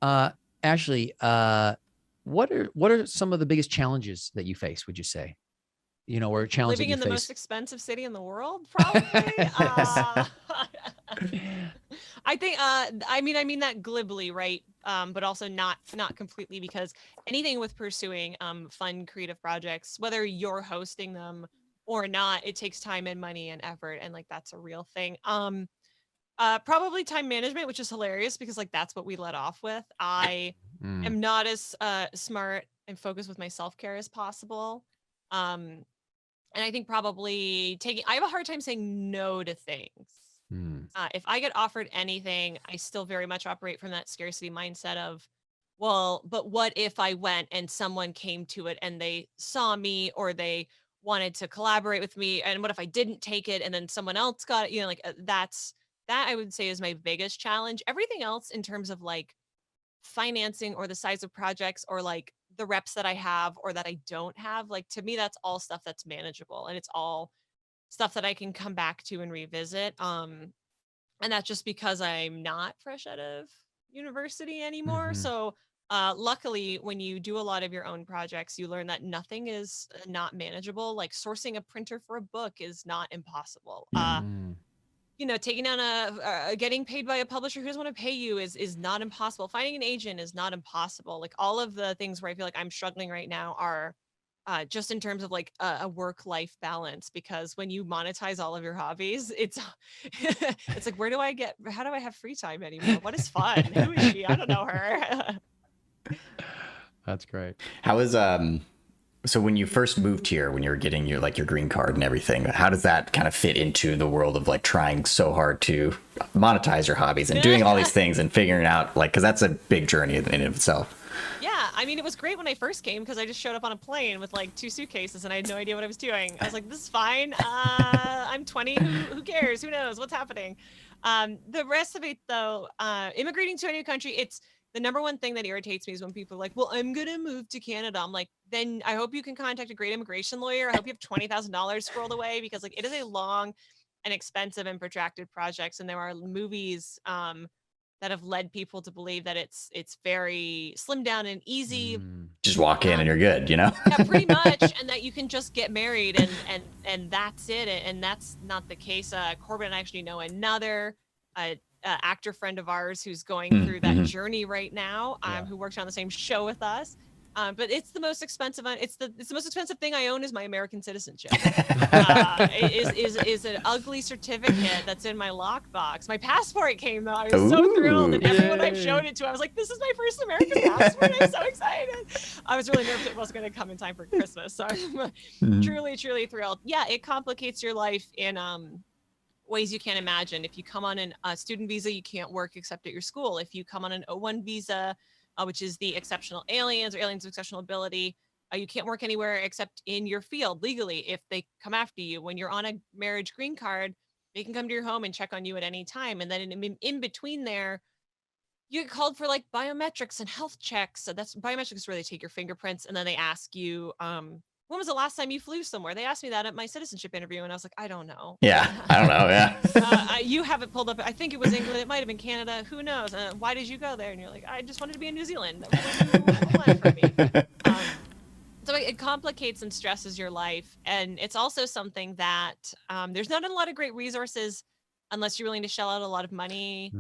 Ashley, what are some of the biggest challenges that you face, would you say? You know, or challenges living in the most expensive city in the world, probably. I think I mean that glibly, right? But also not completely, because anything with pursuing fun creative projects, whether you're hosting them or not, it takes time and money and effort, and like that's a real thing. Probably time management, which is hilarious because like that's what we let off with. I am not as smart and focused with my self-care as possible. And I think probably I have a hard time saying no to things. If I get offered anything, I still very much operate from that scarcity mindset of, well, but what if I went and someone came to it and they saw me, or they wanted to collaborate with me, and what if I didn't take it and then someone else got it? You know, like that I would say is my biggest challenge. Everything else in terms of like financing or the size of projects or like the reps that I have or that I don't have, like to me, that's all stuff that's manageable, and it's all stuff that I can come back to and revisit. And that's just because I'm not fresh out of university anymore. So luckily, when you do a lot of your own projects, you learn that nothing is not manageable. Like sourcing a printer for a book is not impossible. You know, taking down getting paid by a publisher who doesn't want to pay you is not impossible. Finding an agent is not impossible. Like all of the things where I feel like I'm struggling right now are just in terms of like a work-life balance, because when you monetize all of your hobbies, it's like, how do I have free time anymore? What is fun? Who is she? I don't know her. That's great. How is so when you first moved here, when you were getting your green card and everything, how does that kind of fit into the world of like trying so hard to monetize your hobbies and doing all these things and figuring out, like, because that's a big journey in and of itself. Yeah, I mean, it was great when I first came because I just showed up on a plane with like 2 suitcases and I had no idea what I was doing. I was like, this is fine. I'm 20. Who cares? Who knows what's happening? The rest of it, though, immigrating to a new country, it's the number one thing that irritates me is when people are like, well, I'm going to move to Canada. I'm like, then I hope you can contact a great immigration lawyer. I hope you have $20,000 squirreled away, because like it is a long and expensive and protracted project. And there are movies that have led people to believe that it's very slimmed down and easy. Just walk in and you're good, you know? Yeah, pretty much. And that you can just get married and that's it. And that's not the case. Corbin and I actually know another actor friend of ours who's going through that journey right now, who works on the same show with us. But it's the most expensive. It's the most expensive thing I own is my American citizenship. Is an ugly certificate that's in my lockbox. My passport came though. I was so thrilled, and everyone I've showed it to, I was like, "This is my first American passport." I'm so excited. I was really nervous it wasn't going to come in time for Christmas, so I'm truly, truly thrilled. Yeah, it complicates your life in ways you can't imagine. If you come on a student visa, you can't work except at your school. If you come on an O1 visa, which is the exceptional aliens or aliens of exceptional ability, you can't work anywhere except in your field legally if they come after you. When you're on a marriage green card, they can come to your home and check on you at any time. And then in between there, you get called for like biometrics and health checks. So that's biometrics where they take your fingerprints and then they ask you, when was the last time you flew somewhere? They asked me that at my citizenship interview, and I was like, I don't know. Yeah, I don't know. Yeah. You have it pulled up. I think it was England. It might have been Canada. Who knows? Why did you go there? And you're like, I just wanted to be in New Zealand. What do you want from me? So it complicates and stresses your life. And it's also something that there's not a lot of great resources unless you're willing to shell out a lot of money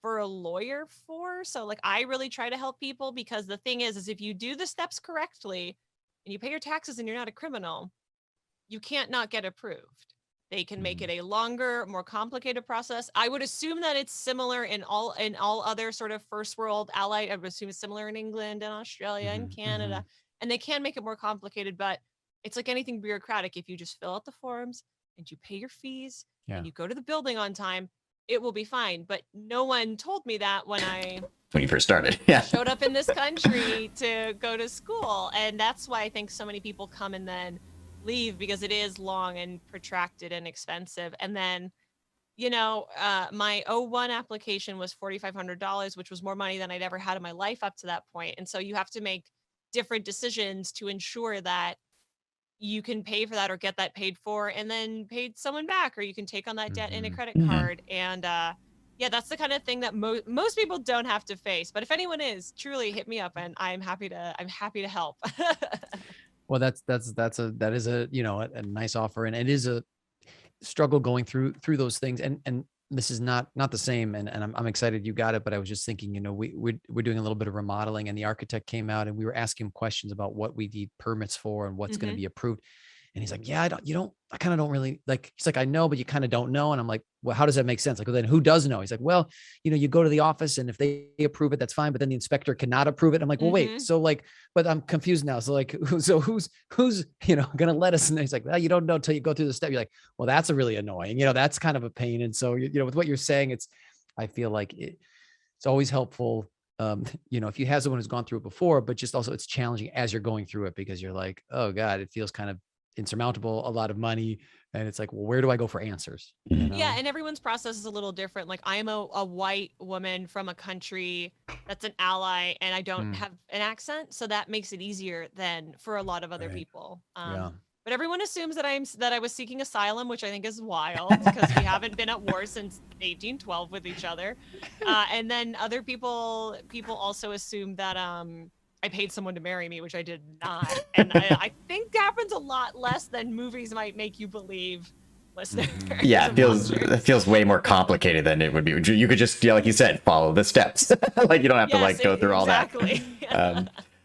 for a lawyer for. So like, I really try to help people, because the thing is if you do the steps correctly, and you pay your taxes and you're not a criminal, you can't not get approved. They can make it a longer, more complicated process. I would assume that it's similar in all other sort of first world ally. I would assume it's similar in England and Australia and Canada. And they can make it more complicated, but it's like anything bureaucratic. If you just fill out the forms and you pay your fees and you go to the building on time, it will be fine. But no one told me that when you first started. Showed up in this country to go to school. And that's why I think so many people come and then leave, because it is long and protracted and expensive. And then, my O1 application was $4,500, which was more money than I'd ever had in my life up to that point. And so you have to make different decisions to ensure that you can pay for that or get that paid for and then paid someone back, or you can take on that debt in a credit card. And that's the kind of thing that most people don't have to face. But if anyone is, truly hit me up, and I'm happy to help. Well, that is a a nice offer, and it is a struggle going through those things. And this is not the same. And I'm excited you got it. But I was just thinking, we're doing a little bit of remodeling, and the architect came out and we were asking him questions about what we need permits for and what's going to be approved. And he's like, yeah, I kind of don't really like, he's like, I know, but you kind of don't know. And I'm like, well, how does that make sense? Like, well, then who does know? He's like, well, you go to the office and if they approve it, that's fine. But then the inspector cannot approve it. I'm like, well, wait, so like, but I'm confused now. So like, who's going to let us know? He's like, well, you don't know until you go through the step. You're like, well, that's a really annoying, that's kind of a pain. And so, with what you're saying, I feel like it's always helpful. If you have someone who's gone through it before, but just also it's challenging as you're going through it, because you're like, oh God, it feels kind of insurmountable, a lot of money, and it's like, well, where do I go for answers? Yeah, and everyone's process is a little different. Like, I am a white woman from a country that's an ally, and I don't have an accent, so that makes it easier than for a lot of other people. But everyone assumes that I was seeking asylum, which I think is wild, because we haven't been at war since 1812 with each other. And then other people also assume that I paid someone to marry me, which I did not. And I think happens a lot less than movies might make you believe, listeners. Yeah, it feels way more complicated than it would be. You could just, like you said, follow the steps. Like, you don't have to go through all that.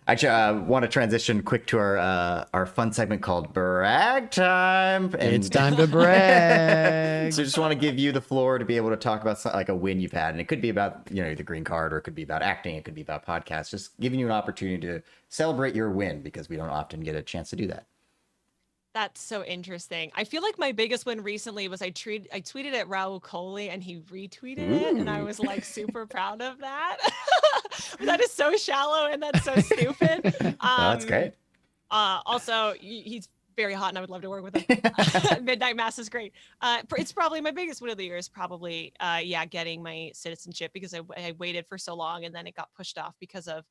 Actually, I want to transition quick to our fun segment called Bragg Time. And it's time to brag. So I just want to give you the floor to be able to talk about like a win you've had. And it could be about, the green card, or it could be about acting. It could be about podcasts. Just giving you an opportunity to celebrate your win, because we don't often get a chance to do that. That's so interesting. I feel like my biggest win recently was I tweeted at Raul Coley and he retweeted it, and I was like super proud of that. That is so shallow and that's so stupid. That's great. Also, he's very hot and I would love to work with him. Midnight Mass is great. It's probably my biggest win of the year is probably getting my citizenship, because I waited for so long and then it got pushed off because of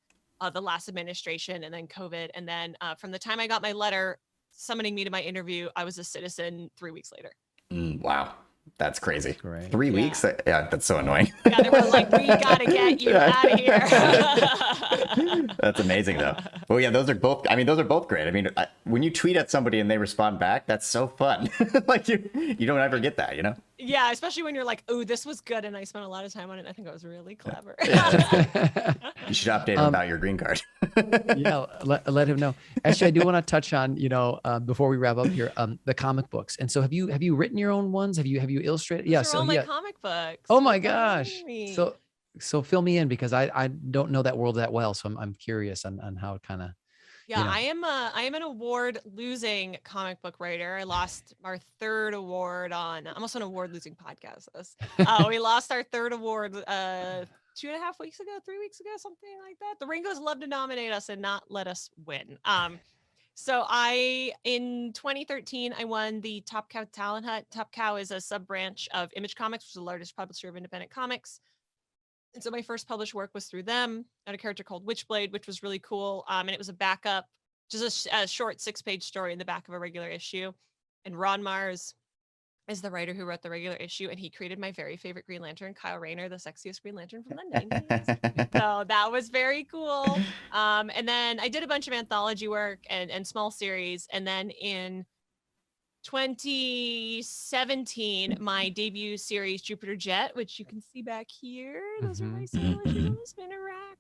the last administration and then COVID. And then from the time I got my letter summoning me to my interview, I was a citizen 3 weeks later. Wow. That's crazy. Great. 3 weeks? Yeah, that's so annoying. Yeah, they were like, we gotta get you out of here. That's amazing, though. Well, yeah, those are both great. I mean, when you tweet at somebody and they respond back, that's so fun. Like, you don't ever get that, Yeah, especially when you're like, oh, this was good, and I spent a lot of time on it. I think I was really clever. You should update him about your green card. Yeah, let him know. Actually, I do want to touch on, before we wrap up here, the comic books. And so have you written your own ones? Have you illustrated? Those Yeah, are so all my yeah. comic books. Oh my What gosh. do you mean? So fill me in, because I don't know that world that well. So I'm curious on how it kind of. Yeah, I am an award losing comic book writer. I lost our third award on, I'm also an award losing podcast. We lost our third award 2.5 weeks ago, 3 weeks ago, something like that. The Ringos love to nominate us and not let us win. So in 2013, I won the Top Cow Talent Hunt. Top Cow is a sub branch of Image Comics, which is the largest publisher of independent comics. And so my first published work was through them, on a character called Witchblade, which was really cool. And it was a backup, just a short 6-page story in the back of a regular issue. And Ron Mars is the writer who wrote the regular issue, and he created my very favorite Green Lantern, Kyle Rayner, the sexiest Green Lantern from the 90s. So that was very cool. And then I did a bunch of anthology work and small series. And then in 2017, my debut series, Jupiter Jet, which you can see back here. Those are my solo issues on the spinner rack.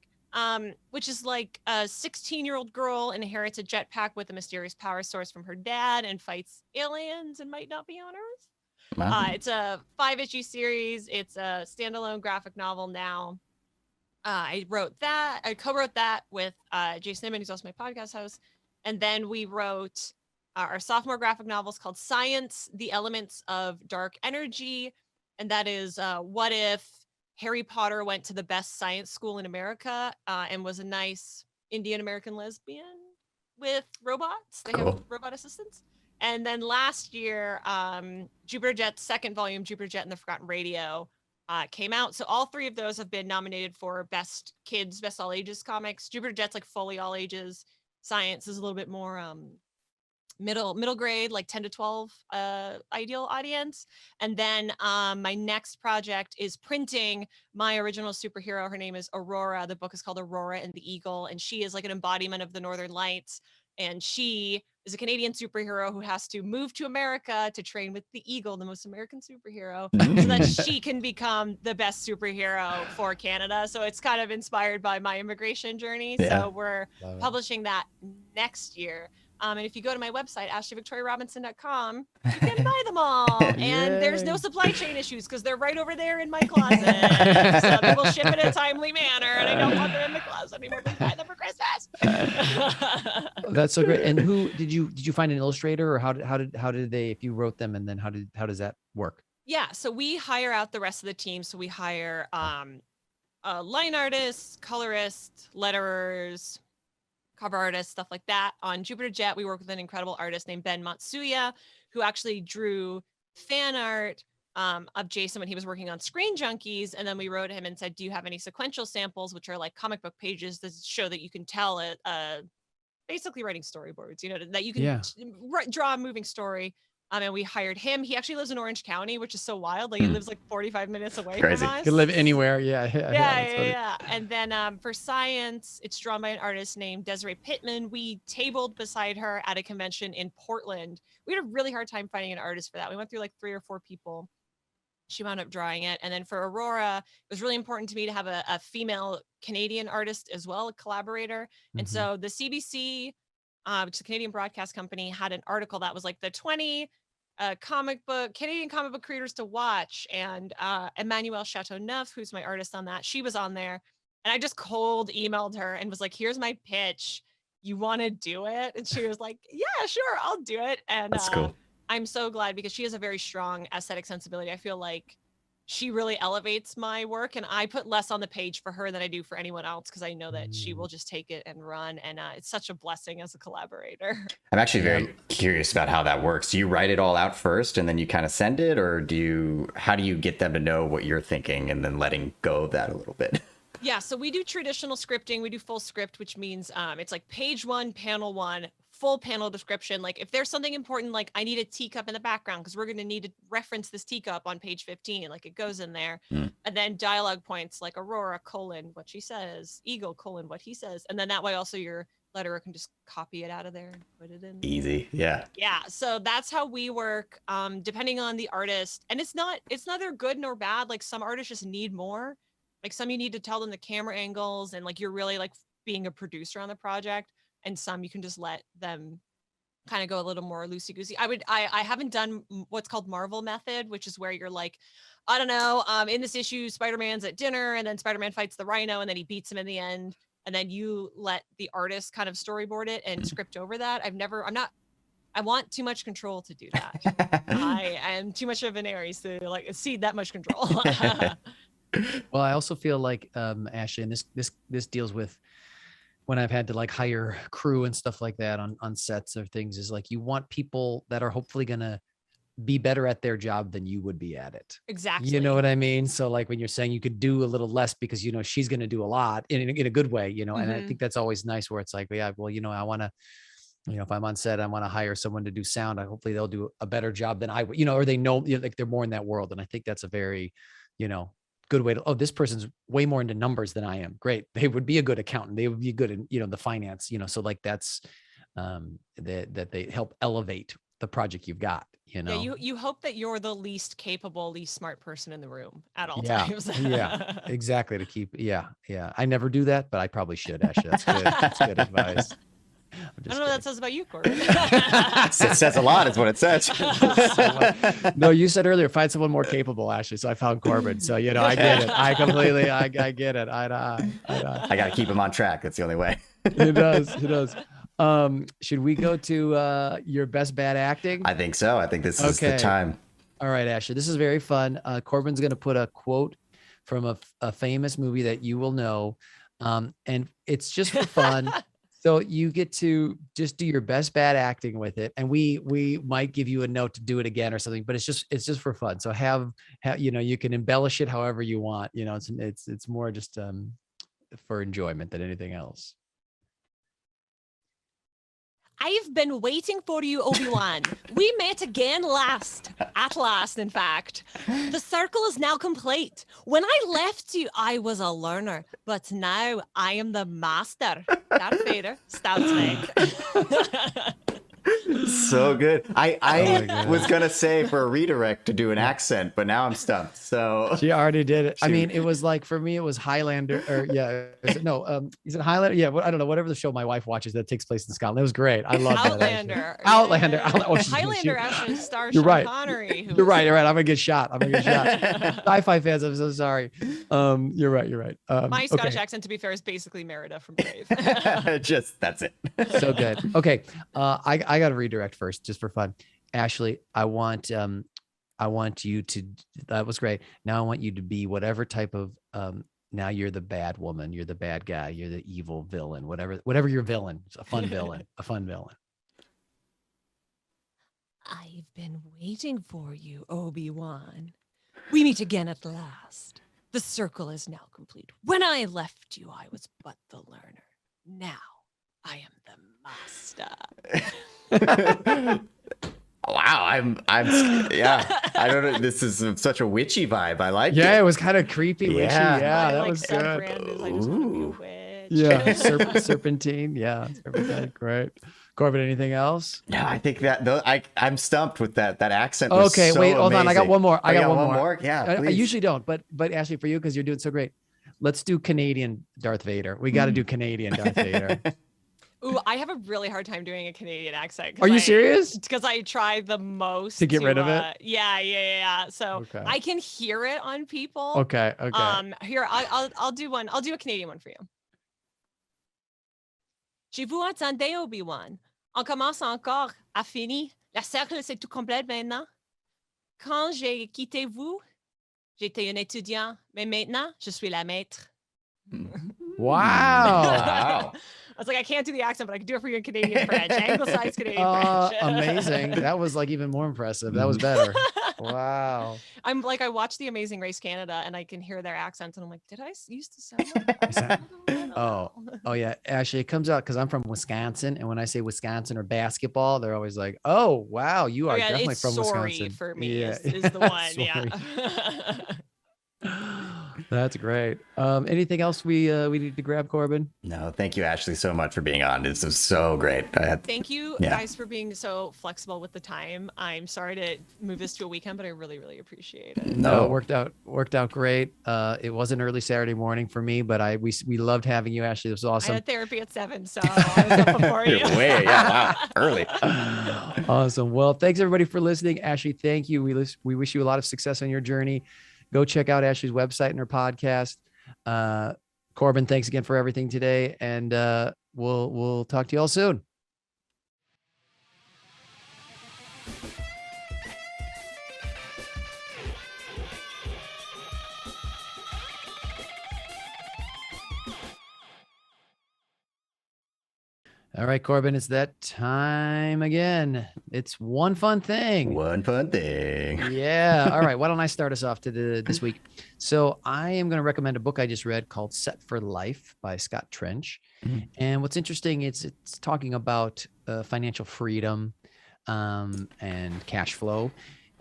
Which is like a 16-year-old girl inherits a jetpack with a mysterious power source from her dad and fights aliens and might not be on Earth. Wow. It's a 5-issue series. It's a standalone graphic novel now. I co-wrote that with Jason Inman, who's also my podcast host. And then we wrote our sophomore graphic novels called Science, The Elements of Dark Energy. And that is what if Harry Potter went to the best science school in America and was a nice Indian American lesbian with robots. They have robot assistants. And then last year, Jupiter Jet's second volume, Jupiter Jet and the Forgotten Radio, came out. So all three of those have been nominated for Best Kids, Best All Ages comics. Jupiter Jet's like fully all ages. Science is a little bit more middle grade, like 10 to 12 ideal audience. And then my next project is printing my original superhero. Her name is Aurora. The book is called Aurora and the Eagle, and she is like an embodiment of the Northern Lights. And she is a Canadian superhero who has to move to America to train with the Eagle, the most American superhero, so that she can become the best superhero for Canada. So it's kind of inspired by my immigration journey. Yeah. So we're publishing that next year. And if you go to my website, AshleyVictoriaRobinson.com, you can buy them all. And there's no supply chain issues because they're right over there in my closet. So they will ship in a timely manner, and I don't want them in the closet anymore. Please buy them for Christmas. That's so great. And who did you find an illustrator, or how did they, if you wrote them, and then how does that work? Yeah, so we hire out the rest of the team. So we hire line artists, colorists, letterers, cover artists, stuff like that. On Jupiter Jet, we work with an incredible artist named Ben Matsuya, who actually drew fan art of Jason when he was working on Screen Junkies. And then we wrote him and said, do you have any sequential samples, which are like comic book pages that show that you can tell it, basically writing storyboards, that you can draw a moving story. And we hired him. He actually lives in Orange County, which is so wild. Like he lives like 45 minutes away from us. Could live anywhere. Yeah. And then for Science, it's drawn by an artist named Desiree Pittman. We tabled beside her at a convention in Portland. We had a really hard time finding an artist for that. We went through like 3 or 4 people. She wound up drawing it. And then for Aurora, it was really important to me to have a female Canadian artist as well, a collaborator. And so the CBC, which is a Canadian broadcast company, had an article that was like the 20 Canadian comic book creators to watch. And Emmanuelle Chateauneuf, who's my artist on that, she was on there. And I just cold emailed her and was like, here's my pitch. You want to do it? And she was like, yeah, sure, I'll do it. And that's cool. I'm so glad because she has a very strong aesthetic sensibility. I feel like she really elevates my work, and I put less on the page for her than I do for anyone else because I know that she will just take it and run, and it's such a blessing as a collaborator. I'm actually very curious about how that works. Do you write it all out first and then you kind of send it, or how do you get them to know what you're thinking and then letting go of that a little bit? Yeah, so we do traditional scripting. We do full script, which means it's like page 1, panel 1, full panel description. Like if there's something important, like I need a teacup in the background because we're going to need to reference this teacup on page 15, like it goes in there. And then dialogue points like Aurora, what she says, Eagle, what he says. And then that way also you're letterer can just copy it out of there and put it in. Easy. Yeah. Yeah. So that's how we work. Depending on the artist, and it's neither good nor bad. Like some artists just need more. Like some you need to tell them the camera angles and like you're really like being a producer on the project, and some you can just let them kind of go a little more loosey goosey. I haven't done what's called Marvel method, which is where you're like, I don't know, in this issue, Spider-Man's at dinner and then Spider-Man fights the Rhino and then he beats him in the end. And then you let the artist kind of storyboard it and script over that. I want too much control to do that. I am too much of an Aries to like cede that much control. Well, I also feel like, Ashley, and this deals with when I've had to like hire crew and stuff like that on sets or things, is like, you want people that are hopefully going to be better at their job than you would be at it. Exactly. You know what I mean? So like when you're saying you could do a little less because, you know, she's going to do a lot in a good way, you know, and I think that's always nice where it's like, yeah, well, you know, I want to, you know, if I'm on set, I want to hire someone to do sound. Hopefully they'll do a better job than I would, you know, or they know, you know, like they're more in that world. And I think that's a very, you know, good way to, oh, this person's way more into numbers than I am. Great. They would be a good accountant. They would be good in, you know, the finance, you know, so like that's, that they help elevate the project you've got, you know? Yeah, you hope that you're the least capable, least smart person in the room at all Yeah, times. yeah, exactly. To keep, yeah. I never do that, but I probably should, Ashley. That's good. That's good advice. I don't know what that says about you, Corbin. It says a lot is what it says. No, you said earlier, find someone more capable, Ashley. So I found Corbin. So, you know, I get it. I completely, I get it. I got to keep him on track. That's the only way. It does. Should we go to your best bad acting? I think so. I think this is the time. All right, Ashley, this is very fun. Corbin's going to put a quote from a famous movie that you will know. And it's just for fun. So you get to just do your best bad acting with it. And we might give you a note to do it again or something, but it's just for fun. So have, you know, you can embellish it however you want. You know, it's more just for enjoyment than anything else. I've been waiting for you, Obi-Wan. We met again at last, in fact. The circle is now complete. When I left you, I was a learner, but now I am the master. Darth Vader, Stab's meg. So good. I was going to say for a redirect to do an accent, but now I'm stumped. So she already did it. I mean, it was like, for me, it was Highlander or is it Highlander? Yeah. I don't know. Whatever the show my wife watches that takes place in Scotland. It was great. I love Outlander. that. Outlander. Highlander actually stars Sean Connery. You're right. I'm going to get shot. Sci-fi fans, I'm so sorry. You're right. My Scottish accent, to be fair, is basically Merida from Brave. That's it. So good. Okay. I got to redirect first, just for fun. Ashley, I want you to, that was great. Now I want you to be whatever type of, now you're the bad woman, you're the bad guy, you're the evil villain, whatever your villain, a fun villain. I've been waiting for you, Obi-Wan. We meet again at last. The circle is now complete. When I left you, I was but the learner. Now I am the master. Wow, I'm yeah. I don't know. This is such a witchy vibe. I like it. Yeah, it was kind of creepy, witchy. Yeah, that was good. I just want to be a witch. Yeah, serpentine. Yeah, serpentine. Great. Corbin, anything else? Yeah, I think that I'm stumped with that accent. Okay, wait, hold on. I got one more. I got one more. Yeah, I usually don't, but Ashley, for you, because you're doing so great, let's do Canadian Darth Vader. We got to do Canadian Darth Vader. Ooh, I have a really hard time doing a Canadian accent. Are you serious? Because I try the most to get rid of it. Yeah. So I can hear it on people. Okay. Here, I'll do one. I'll do a Canadian one for you. Je vous attendais, Obi-Wan. On commence encore à fini. La cercle, c'est tout complète maintenant. Quand j'ai quitté vous, j'étais un étudiant, mais maintenant, je suis la maître. Wow. I was like, I can't do the accent, but I can do it for you in Canadian French. Anglicized Canadian French. Amazing. That was like even more impressive. That was better. Wow. I'm like, I watch The Amazing Race Canada and I can hear their accents and I'm like, did I used to sound like that? Oh yeah. Actually, it comes out because I'm from Wisconsin. And when I say Wisconsin or basketball, they're always like, oh, wow, you are definitely from Wisconsin. For me is the one. Yeah. That's great. Anything else we need to grab, Corbin? No, thank you, Ashley, so much for being on. This was so great. Thank you guys for being so flexible with the time. I'm sorry to move this to a weekend, but I really, really appreciate it. No, it worked out great. It was an early Saturday morning for me, but we loved having you, Ashley. It was awesome. I had therapy at 7, so I was up before you. Wow, early. Awesome. Well, thanks everybody for listening. Ashley, thank you. We wish you a lot of success on your journey. Go check out Ashley's website and her podcast. Corbin, thanks again for everything today, and we'll talk to you all soon. All right, Corbin, it's that time again. It's one fun thing. One fun thing. Yeah. All right. Why don't I start us off this week? So I am going to recommend a book I just read called Set for Life by Scott Trench. Mm-hmm. And what's interesting is it's talking about financial freedom and cash flow.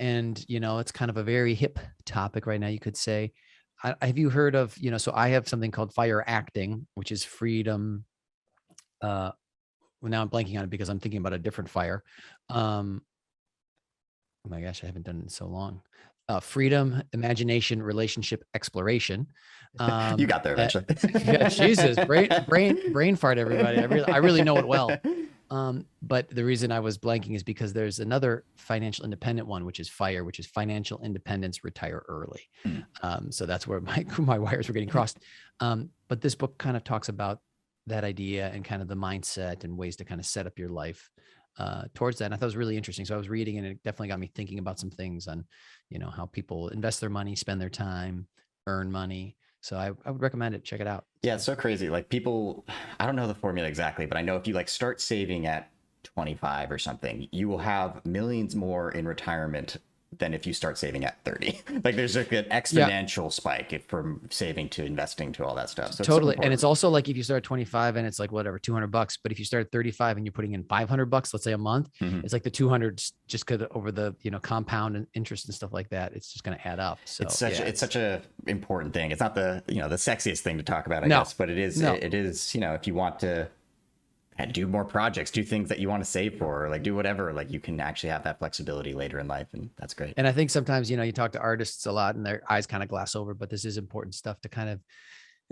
And, it's kind of a very hip topic right now, you could say. Have you heard of, so I have something called fire acting, which is freedom. Well, now I'm blanking on it because I'm thinking about a different fire. Oh my gosh, I haven't done it in so long. Freedom, imagination, relationship, exploration. You got there eventually. Yeah, Jesus, brain fart, everybody. I really know it well. But the reason I was blanking is because there's another financial independent one, which is FIRE, which is financial independence, retire early. So that's where my wires were getting crossed. But this book kind of talks about that idea and kind of the mindset and ways to kind of set up your life towards that. And I thought it was really interesting. So I was reading and it definitely got me thinking about some things on, how people invest their money, spend their time, earn money. So I would recommend it. Check it out. Yeah, it's so crazy. Like people, I don't know the formula exactly, but I know if you start saving at 25 or something, you will have millions more in retirement than if you start saving at 30. There's an exponential spike from saving to investing to all that stuff. So totally. And it's also like if you start at 25 and it's whatever, $200, but if you start at 35 and you're putting in $500, let's say a month, it's like the 200 just could over the, compound and interest and stuff like that. It's just going to add up. So it's such a important thing. It's not the, the sexiest thing to talk about, I guess, but it is, if you want to do more projects, do things that you want to save for, or do whatever, you can actually have that flexibility later in life. And that's great. And I think sometimes, you talk to artists a lot and their eyes kind of glass over, but this is important stuff to kind of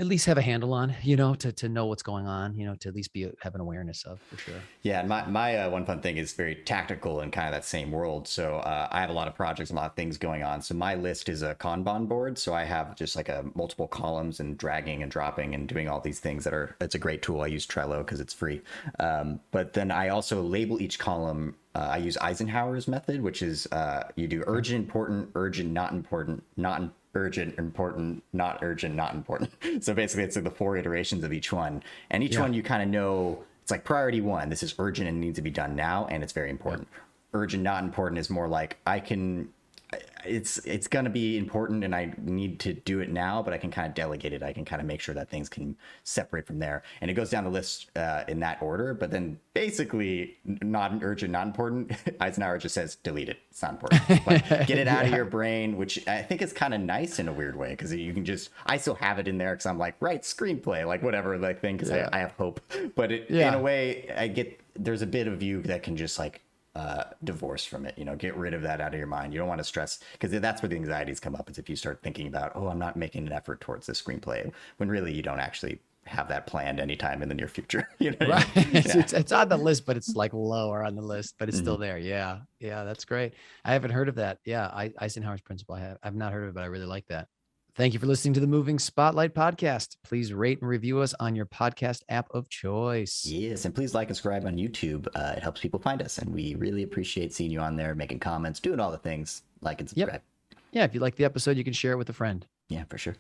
at least have a handle on, to know what's going on, to at least have an awareness of, for sure. Yeah. And my one fun thing is very tactical in kind of that same world. So I have a lot of projects, a lot of things going on. So my list is a Kanban board. So I have just a multiple columns and dragging and dropping and doing all these things it's a great tool. I use Trello because it's free. But then I also label each column. I use Eisenhower's method, which is you do urgent, important, urgent, not important, not urgent, important, not urgent, not important. So basically it's the 4 iterations of each one. And each one you kind of know, it's priority 1. This is urgent and needs to be done now. And it's very important. Urgent, not important is more it's going to be important and I need to do it now, but I can kind of delegate it. I can kind of make sure that things can separate from there. And it goes down the list in that order. But then basically not urgent, not important. Eisenhower just says, delete it. It's not important. Get it out of your brain, which I think is kind of nice in a weird way. Cause you can I still have it in there. Cause I'm right, screenplay, whatever thing. Cause I have hope, but in a way there's a bit of you that can just divorce from it, get rid of that out of your mind. You don't want to stress, because that's where the anxieties come up, is if you start thinking about, I'm not making an effort towards this screenplay, when really you don't actually have that planned anytime in the near future. Right. It's on the list, but it's lower on the list, but it's still there. Yeah. That's great. I haven't heard of that. Yeah. Eisenhower's principle. I've not heard of it, but I really like that. Thank you for listening to the Moving Spotlight podcast. Please rate and review us on your podcast app of choice. Yes, and please like and subscribe on YouTube. It helps people find us, and we really appreciate seeing you on there, making comments, doing all the things, like and subscribe. Yep. Yeah, if you like the episode, you can share it with a friend. Yeah, for sure.